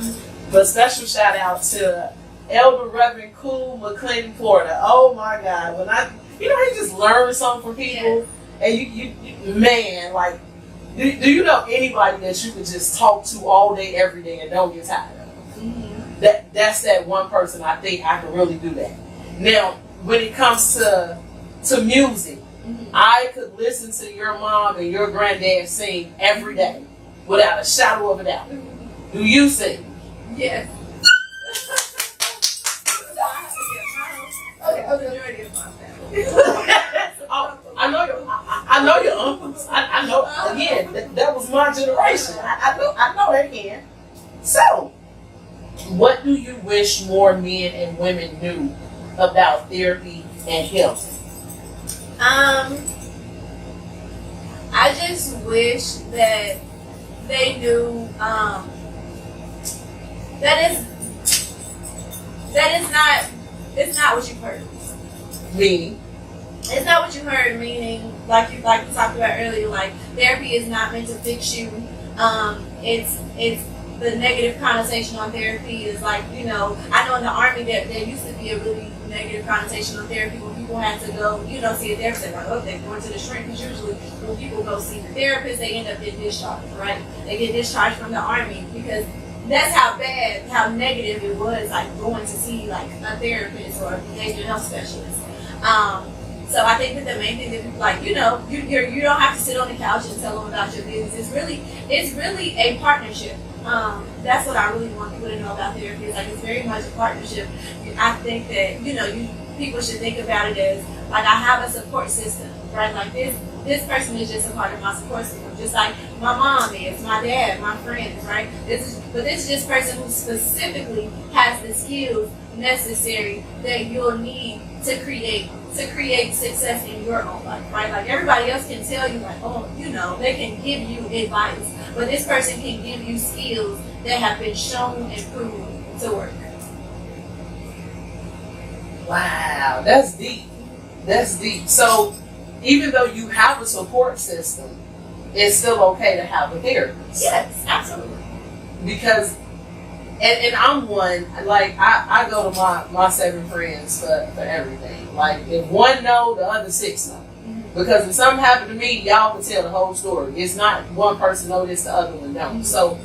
But special shout out to Elder Reverend Cool McClinton Porter. Oh my God. When you just learn something from people. And you man, like, do you know anybody that you could just talk to all day, every day and don't get tired of? Mm-hmm. That's that one person I think I can really do that. Now, when it comes to music, I could listen to your mom and your granddad sing every day without a shadow of a doubt. Do you sing? Yes. Okay. I know your uncles. I know, again, that was my generation. I know that can. So, what do you wish more men and women knew about therapy and health? I just wish that they knew it's not what you heard. Meaning? It's not what you heard, meaning like you talked about earlier, like therapy is not meant to fix you. It's the negative connotation on therapy is like, I know in the Army there used to be a really negative connotation on therapy when people had to go, see a therapist. They're like, oh, they're going to the shrink, because usually when people go see the therapist, they end up getting discharged, right? They get discharged from the Army because that's how negative it was, like going to see like a therapist or a behavioral health specialist. So I think that the main thing that people like, you don't have to sit on the couch and tell them about your business. It's really a partnership. That's what I really want people to know about therapy. It's like it's very much a partnership. I think that people should think about it as like I have a support system, right? Like this person is just a part of my support system, just like my mom is, my dad, my friends, right? This is just a person who specifically has the skills necessary that you'll need to create success in your own life, right? Like everybody else can tell you, like, oh, they can give you advice, but this person can give you skills that have been shown and proven to work. Wow, that's deep. That's deep. So even though you have a support system, it's still okay to have a therapist. Yes, absolutely. Because and I'm one, like I go to my 7 friends for everything. Like if one know, the other 6 know. Because if something happened to me, y'all can tell the whole story. It's not one person know this, the other one don't. So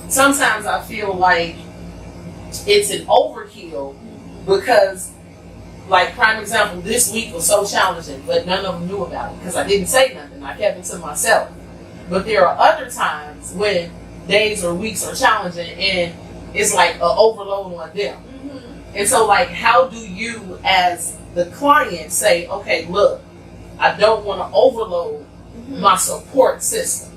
sometimes I feel like it's an overkill because, like, prime example, this week was so challenging, but none of them knew about it because I didn't say nothing. I kept it to myself. But there are other times when days or weeks are challenging and it's like an overload on them. And so, like, how do you as the client say, okay, look, I don't want to overload my support system?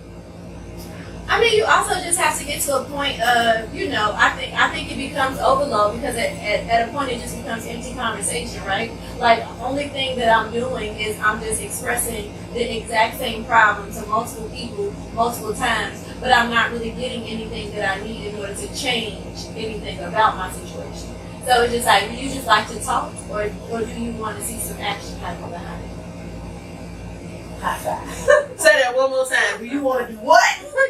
I mean, you also just have to get to a point of, I think it becomes overload because at a point it just becomes empty conversation, right? Like, the only thing that I'm doing is I'm just expressing the exact same problem to multiple people multiple times, but I'm not really getting anything that I need in order to change anything about my situation. So it's just like, do you just like to talk, or do you want to see some action happen behind it? High five. Say that one more time. Do you want to do what?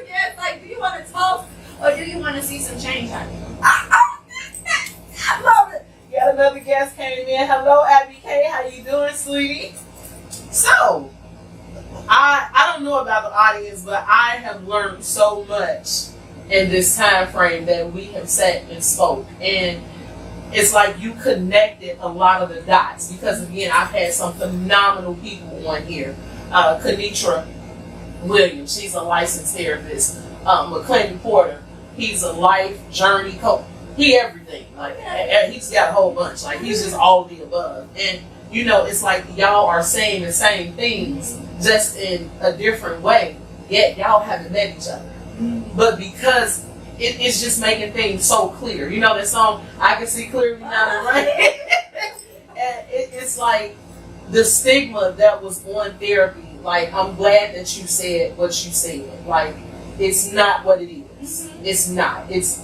Yeah, it's like, do you want to talk, or do you want to see some change happen? I love it. Got another guest came in. Hello, Abby K. How you doing, sweetie? So, I don't know about the audience, but I have learned so much in this time frame that we have sat and spoke. And it's like you connected a lot of the dots because, again, I've had some phenomenal people on here. Kenitra Williams, she's a licensed therapist. McClinton Porter, he's a life journey coach. He everything. Like, he's got a whole bunch. Like, he's just all of the above. And, it's like y'all are saying the same things, just in a different way. Yet y'all haven't met each other. But because it's just making things so clear. You know that song, I Can See Clearly Now, right? And it's like the stigma that was on therapy. Like, I'm glad that you said what you said. Like, it's not what it is. It's not. It's,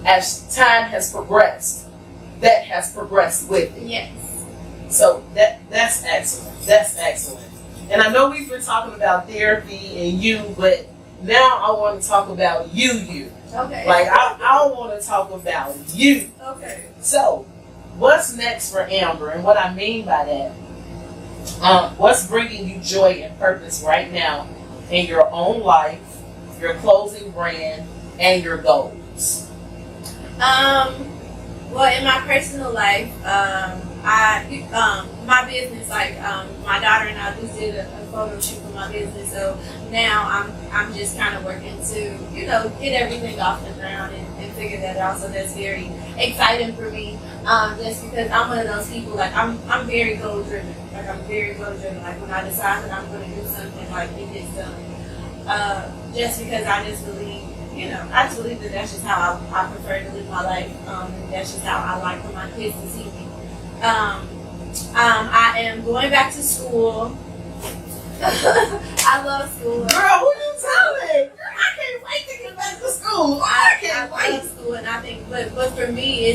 as time has progressed, that has progressed with it. Yes. So that's excellent. That's excellent. And I know we've been talking about therapy and you, but now I want to talk about you. Okay. Like, I want to talk about you. Okay. So, what's next for Amber? And what I mean by that, what's bringing you joy and purpose right now in your own life, your clothing brand, and your goals? Well, in my personal life, my business, like my daughter and I just did a photo shoot for my business, so now I'm just kind of working to, you know, get everything off the ground and figure that out. So that's very exciting for me, just because I'm one of those people, like I'm very goal driven. Like I'm very goal driven. Like when I decide that I'm going to do something, like it gets done. Just because I just believe. You know, I just believe that that's just how I prefer to live my life. And that's just how I like for my kids to see me. I am going back to school. I love school. Girl, who you telling? I can't wait to get back to school. I love school, and I think, but for me,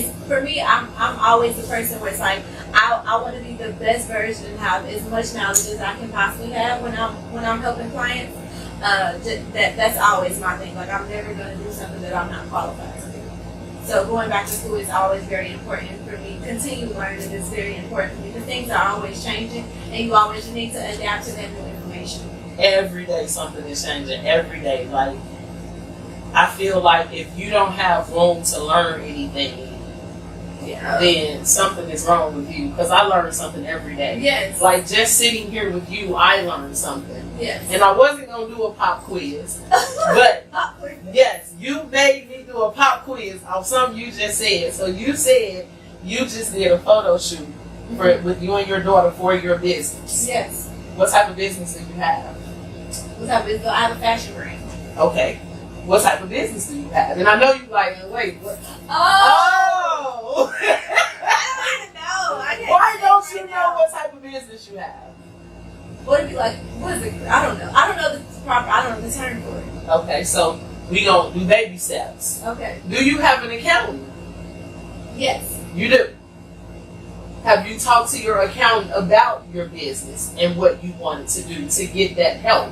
I'm always the person where it's like I want to be the best version and have as much knowledge as I can possibly have when I'm helping clients. That's always my thing. Like I'm never going to do something that I'm not qualified to do. So going back to school is always very important for me. Continue learning is very important for me. The things are always changing, and you always need to adapt to that new information. Every day something is changing. Every day, like I feel like if you don't have room to learn anything, then something is wrong with you. Because I learn something every day. Yes. Like just sitting here with you, I learned something. Yes. And I wasn't gonna do a pop quiz, but yes, you made me do a pop quiz on something you just said. So you said you just did a photo shoot with you and your daughter for your business. Yes. What type of business do you have? What type of business? I have a fashion brand. Okay. What type of business do you have? And I know you like, wait, what? Oh! I don't even know. Why don't you know what type of business you have? What would be like? What is it? I don't know. I don't know the proper. I don't know the term for it. Okay, so we gonna do baby steps. Okay. Do you have an accountant? Yes. You do. Have you talked to your accountant about your business and what you wanted to do to get that help?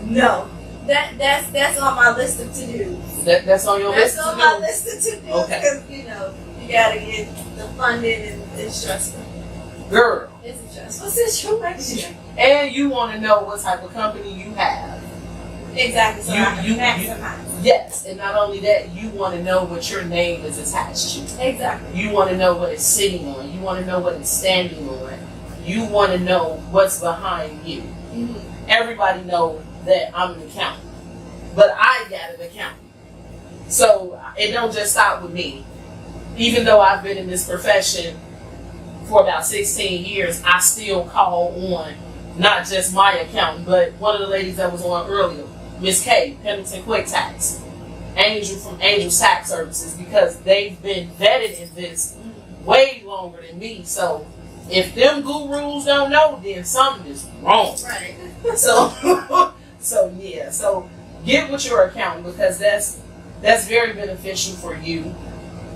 No. That's on my list of to-dos. That's on your list. That's on my list of to-dos. Okay. Because you know you gotta get the funding and it's stressful. Girl. It's a stressful situation. And you want to know what type of company you have. Exactly. So I can maximize. Yes, and not only that, you want to know what your name is attached to. Exactly. You want to know what it's sitting on. You want to know what it's standing on. You want to know what's behind you. Mm-hmm. Everybody knows that I'm an accountant, but I got an accountant. So it don't just stop with me. Even though I've been in this profession for about 16 years, I still call on not just my accountant, but one of the ladies that was on earlier, Miss K, Pendleton Quick Tax, Angel from Angel Tax Services, because they've been vetted in this way longer than me. So if them gurus don't know, then something is wrong. Right. So get with your accountant, because that's very beneficial for you,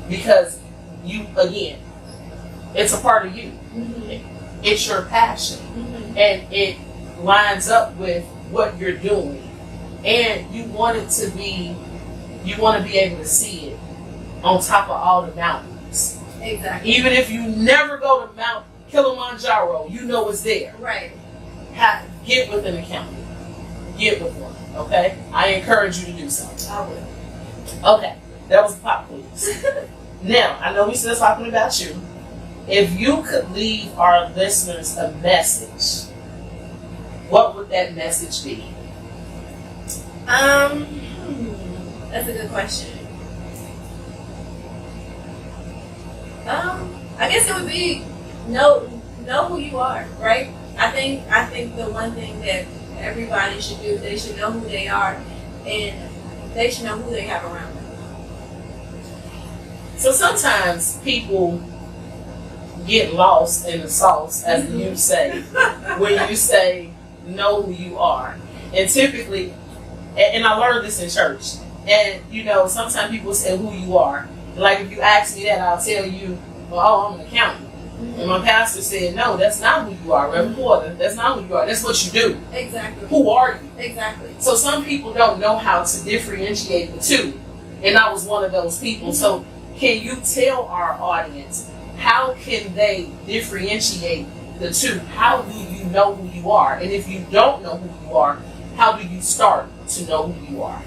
because you, again, it's a part of you. Mm-hmm. It's your passion. Mm-hmm. And it lines up with what you're doing. And you want it to be, you want to be able to see it on top of all the mountains. Exactly. Even if you never go to Mount Kilimanjaro, you know it's there. Right. Get with an accountant. Get with one, okay? I encourage you to do so. I will. Okay, that was a pop quiz. Now, I know we still talking about you. If you could leave our listeners a message, what would that message be? That's a good question. I guess it would be know who you are, right? I think the one thing that everybody should do, they should know who they are, and they should know who they have around them. So sometimes people get lost in the sauce, as you say, when you say know who you are. And typically, and I learned this in church, and you know, sometimes people say who you are. Like if you ask me that, I'll tell you, well, oh, I'm an accountant. And my pastor said, no, that's not who you are, Reverend Porter. That's not who you are. That's what you do. Exactly. Who are you? Exactly. So some people don't know how to differentiate the two. And I was one of those people. So can you tell our audience, how can they differentiate the two? How do you know who you are? And if you don't know who you are, how do you start to know who you are?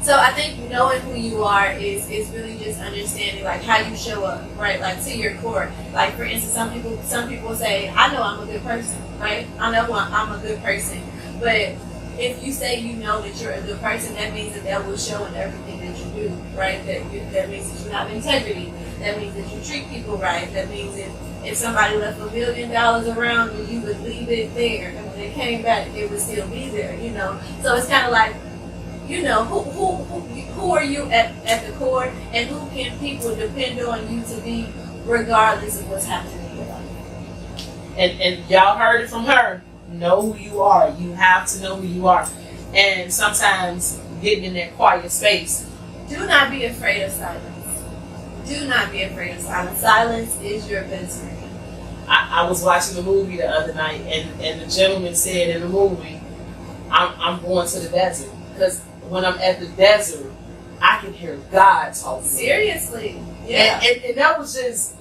So I think knowing who you are is really just understanding like how you show up, right? Like to your core. Like for instance, some people say, I know I'm a good person, right? I know I'm a good person. But if you say you know that you're a good person, that means that will show in everything that you do, right? That means that you have integrity. That means that you treat people right. That means that if somebody left $1 million around you, you would leave it there, and when they came back, it would still be there. You know, so it's kind of like, you know, who are you at the core, and who can people depend on you to be, regardless of what's happening in your life. And y'all heard it from her. Know who you are. You have to know who you are. And sometimes getting in that quiet space. Do not be afraid of silence. Do not be afraid of silence. Silence is your best friend. I was watching a movie the other night, and the gentleman said in the movie, I'm going to the desert. Because when I'm at the desert, I can hear God talking. Seriously. Yeah. And that was just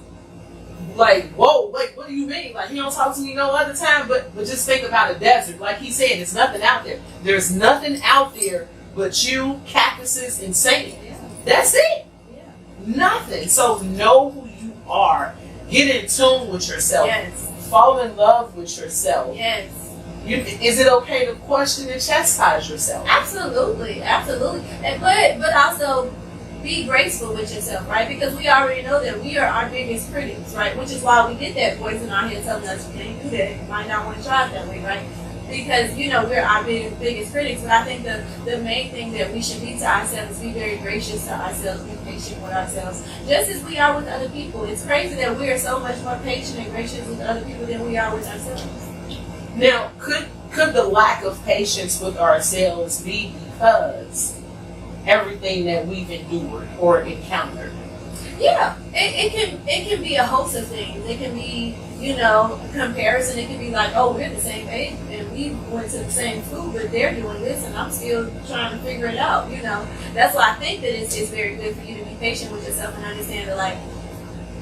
like, whoa, like, what do you mean? Like, he don't talk to me no other time, but just think about a desert. Like he said, there's nothing out there. There's nothing out there but you, cactuses, and sand. Yeah. That's it. Yeah. Nothing. So know who you are. Get in tune with yourself. Yes. Fall in love with yourself. Yes. Is it okay to question and chastise yourself? Absolutely, absolutely. But also be graceful with yourself, right? Because we already know that we are our biggest critics, right? Which is why we get that voice in our head telling us you can't do that. You might not want to try it that way, right? Because, you know, we're our biggest critics. But I think the main thing that we should be to ourselves is be very gracious to ourselves, be patient with ourselves, just as we are with other people. It's crazy that we are so much more patient and gracious with other people than we are with ourselves. Now, could the lack of patience with ourselves be because everything that we've endured or encountered? Yeah, it can be a host of things. It can be, you know, comparison. It can be like, oh, we're the same age and we went to the same school, but they're doing this and I'm still trying to figure it out. You know, that's why I think that it's very good for you to be patient with yourself and understand that, like,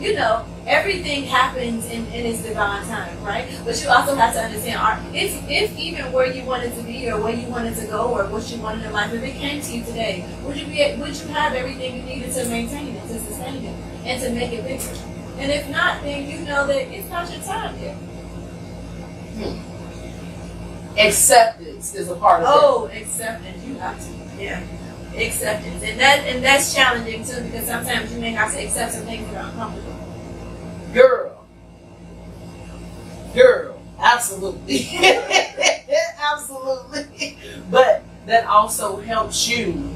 you know, everything happens in its divine time, right? But you also have to understand, if even where you wanted to be or where you wanted to go or what you wanted in life, if it came to you today, would you have everything you needed to maintain it, to sustain it, and to make it bigger? And if not, then you know that it's not your time yet. Acceptance is a part of it. Oh, acceptance, you have to, yeah. Acceptance, and that's challenging too, because sometimes you may have to accept some things that are uncomfortable. Girl, absolutely. Absolutely. But that also helps you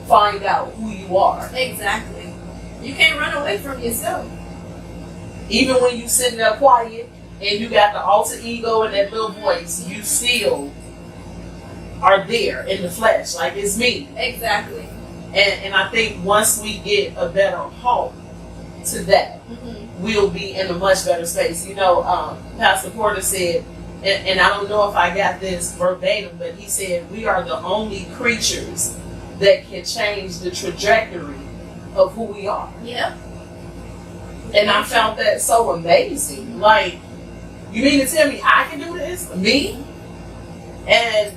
find out who you are. Exactly. You can't run away from yourself. Even when you sit there quiet and you got the alter ego and that little voice, you still are there in the flesh, like it's me. Exactly. And I think once we get a better halt to that, we'll be in a much better space. You know, Pastor Porter said, and I don't know if I got this verbatim, but he said, we are the only creatures that can change the trajectory of who we are. Yeah. And I found that so amazing. Like, you mean to tell me I can do this? Me? And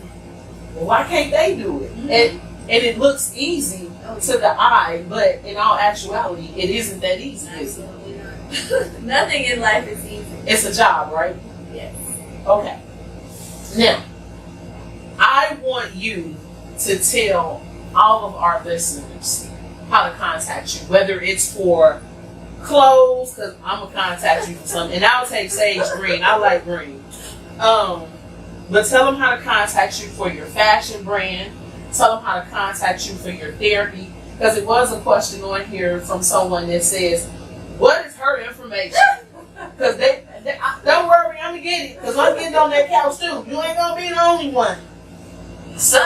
why can't they do it? And it looks easy to the eye, but in all actuality, it isn't that easy. Absolutely not. Nothing in life is easy. It's a job, right? Yes. Okay. Now, I want you to tell all of our listeners how to contact you, whether it's for clothes, because I'm going to contact you for something. And I'll take sage green. I like green. But tell them how to contact you for your fashion brand. Tell them how to contact you for your therapy. Because it was a question on here from someone that says, what is her information? Because don't worry, I'm going to get it. Because I'm getting on that couch too. You ain't going to be the only one. So,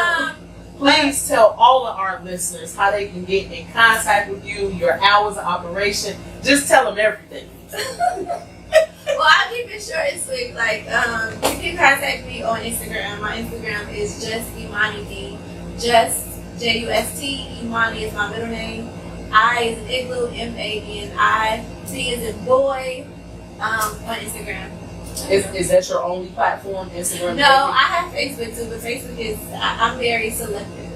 please tell all of our listeners how they can get in contact with you, your hours of operation. Just tell them everything. Well, I'll keep it short and sweet. Like, you can contact me on Instagram. My Instagram is just Imani D. Just J-U-S-T. Imani is my middle name. I is in Igloo, M-A-N-I. D is in boy, on Instagram. Is that your only platform, Instagram? No, I have Facebook too, but Facebook is, I'm very selective.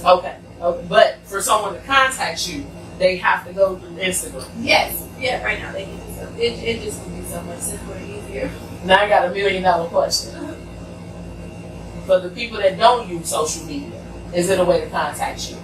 Okay. But for someone to contact you, they have to go through Instagram. Yes. Yeah, right now they can do so. It just would be so much simpler and easier. Now I got $1 million question. For the people that don't use social media, is it a way to contact you?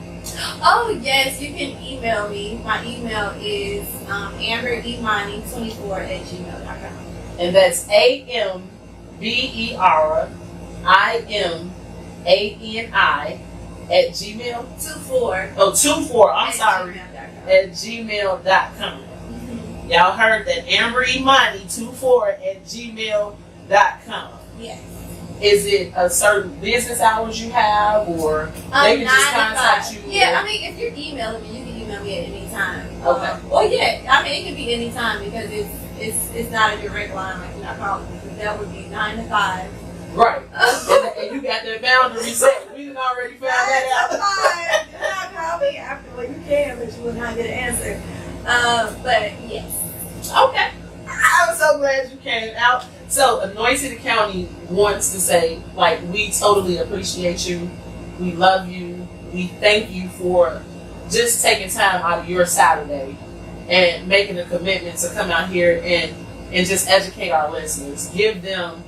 Oh, yes, you can email me. My email is amberimani24@gmail.com. And that's AMBERIMANI@Gmail. 24. Oh, 24. I'm sorry. gmail.com. At gmail.com. Y'all heard that. AmberImani24@gmail.com. Yes. Is it a certain business hours you have, or they can just contact you? Yeah, I mean, if you're emailing me, you can email me at any time. Okay. Well, yeah, I mean, it can be any time because it's not a direct line like you're not calling me. That would be 9 to 5. Right. And you got that boundary set. We done already found that out. Do not call me after what you can, but you will not get an answer. But yes. Okay. I'm so glad you came out. So, Anointed County wants to say, like, we totally appreciate you. We love you. We thank you for just taking time out of your Saturday and making a commitment to come out here and just educate our listeners. Give them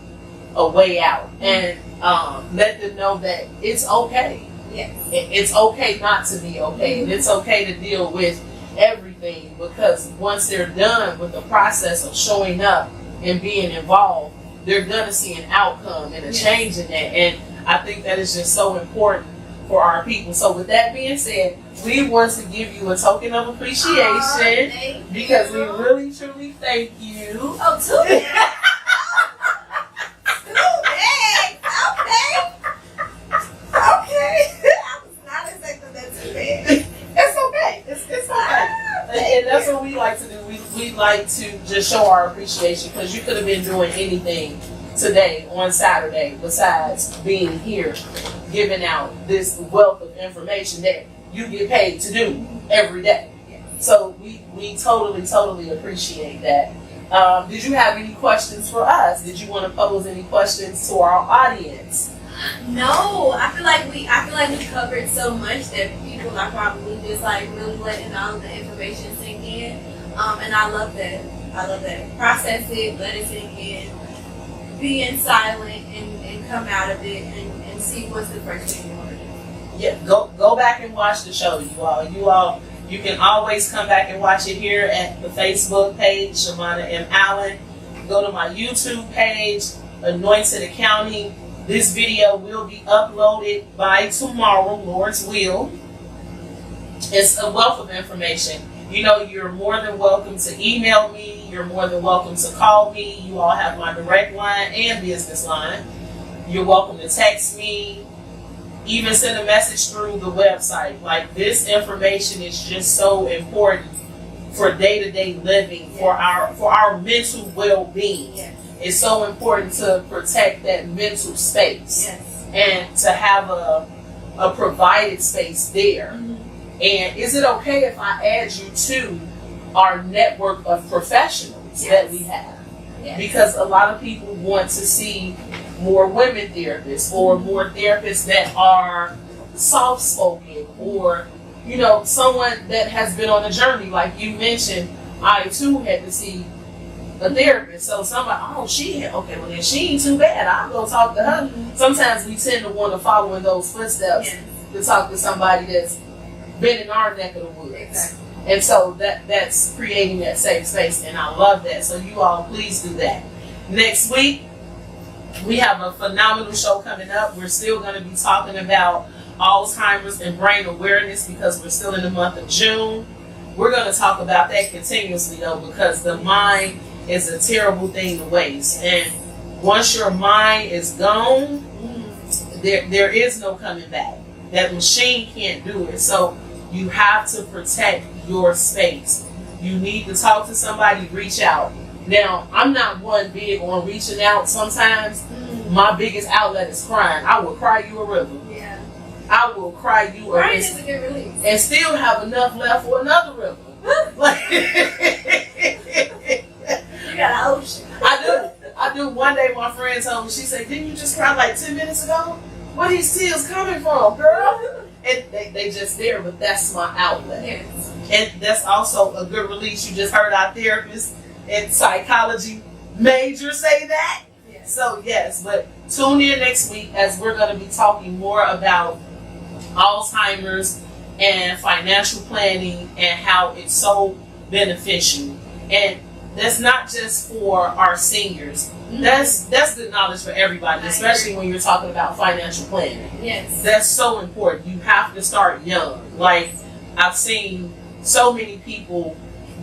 a way out and let them know that it's okay. Yes. It's okay not to be okay. And it's okay to deal with everything, because once they're done with the process of showing up and being involved, they're going to see an outcome and a change in that. And I think that is just so important for our people. So with that being said, we want to give you a token of appreciation because we really truly thank you. Oh, 2 bags. 2 bags. Okay. I was not expecting that 2 bags. It's okay. It's okay. And that's what we like to do. We like to just show our appreciation, because you could have been doing anything today on Saturday besides being here, giving out this wealth of information that you get paid to do every day. So we totally appreciate that. Did you have any questions for us? Did you want to pose any questions to our audience? No, I feel like we covered so much that people are probably just like really letting all of the information sink in. And I love that. Process it, let it sink in, being silent and come out of it and see what's the first thing you want to do. Yeah, go back and watch the show, you all. You can always come back and watch it here at the Facebook page, Shamana M. Allen. Go to my YouTube page, Anointed County. This video will be uploaded by tomorrow, Lord's will. It's a wealth of information. You're more than welcome to email me. You're more than welcome to call me. You all have my direct line and business line. You're welcome to text me. Even send a message through the website. Like, this information is just so important for day-to-day living, for our mental well-being. Yes. It's so important to protect that mental space. Yes. And to have a provided space there. Mm-hmm. And is it okay if I add you to our network of professionals that we have? Yes. Because a lot of people want to see more women therapists, or more therapists that are soft-spoken, or someone that has been on a journey. Like you mentioned, I too had to see a therapist. So somebody, okay, well then she ain't too bad, I'll go talk to her. Mm-hmm. Sometimes we tend to want to follow in those footsteps to talk to somebody that's been in our neck of the woods. Exactly. And so that's creating that safe space, and I love that. So you all please do that. Next week, we have a phenomenal show coming up. We're still going to be talking about Alzheimer's and brain awareness because we're still in the month of June. We're going to talk about that continuously though, because the mind is a terrible thing to waste. And once your mind is gone, there is no coming back. That machine can't do it. So you have to protect your space. You need to talk to somebody, reach out. Now, I'm not one big on reaching out sometimes. My biggest outlet is crying. I will cry you a river. Yeah. I will cry you a Crying river. is a good release. And still have enough left for another river. Like, You got an ocean. I do. One day my friend told me, she said, didn't you just cry like 10 minutes ago? Where these tears coming from, girl? And they just there, but that's my outlet. Yes. And that's also a good release. You just heard our therapist in psychology major say that. Yes. So yes, but tune in next week as we're going to be talking more about Alzheimer's and financial planning and how it's so beneficial. And that's not just for our seniors. That's good knowledge for everybody, especially when you're talking about financial planning. Yes. That's so important. You have to start young. Like, I've seen so many people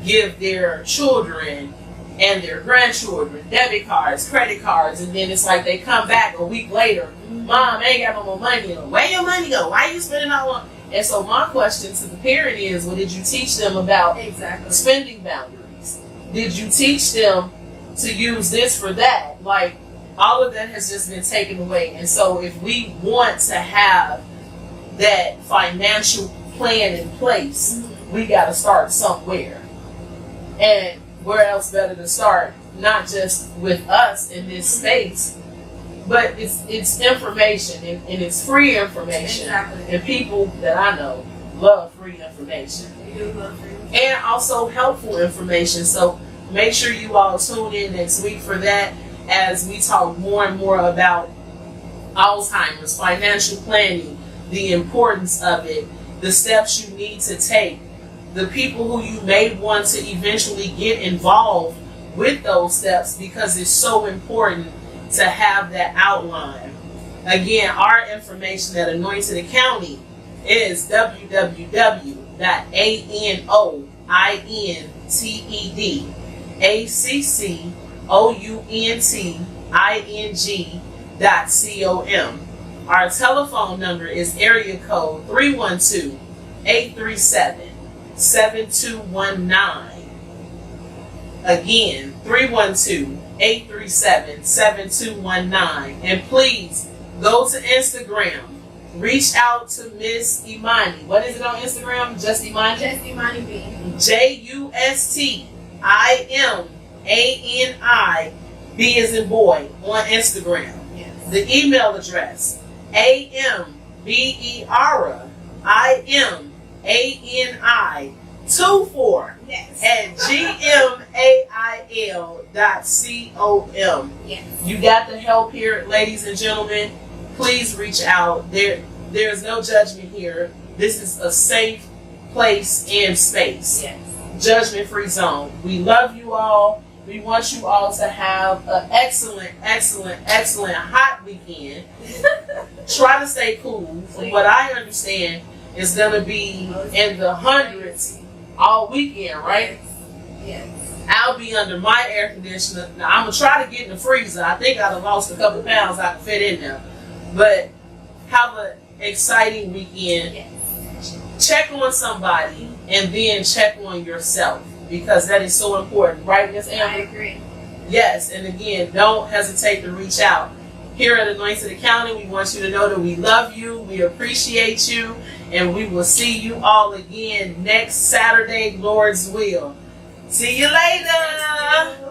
give their children and their grandchildren debit cards, credit cards, and then it's like they come back a week later, Mom, I ain't got no more money. Where your money go? Why are you spending all on? And so my question to the parent is, well, did you teach them about spending boundaries? Did you teach them to use this for that? Like, all of that has just been taken away. And so if we want to have that financial plan in place, we got to start somewhere. And where else better to start? Not just with us in this space, but it's information, and it's free information. Exactly. And people that I know love free information. We do love free. And also helpful information. So make sure you all tune in next week for that as we talk more and more about Alzheimer's, financial planning, the importance of it, the steps you need to take, the people who you may want to eventually get involved with those steps, because it's so important to have that outline. Again, our information at Anointed Accounting is www.anointedaccounting.com. Our telephone number is area code 312-837-7219. Again, 312-837-7219. And please go to Instagram. Reach out to Miss Imani. What is it on Instagram? Just Imani? Just Imani B. JUSTIMANI B as in boy on Instagram. Yes. The email address AMBERIMANI24 Yes. at gmail.com. Yes. You got the help here, ladies and gentlemen. Please reach out. There's no judgment here. This is a safe place and space. Yes. Judgment-free zone. We love you all. We want you all to have an excellent hot weekend. Try to stay cool. From what I understand, it's going to be in the hundreds all weekend, right? Yes. I'll be under my air conditioner. Now, I'm going to try to get in the freezer. I think I've lost a couple pounds I can fit in there. But have an exciting weekend. Yes. Check on somebody and then check on yourself, because that is so important, right, Miss Amber? I agree. Yes, and again, don't hesitate to reach out. Here at Anointed Accounting, we want you to know that we love you, we appreciate you, and we will see you all again next Saturday, Lord's will. See you later.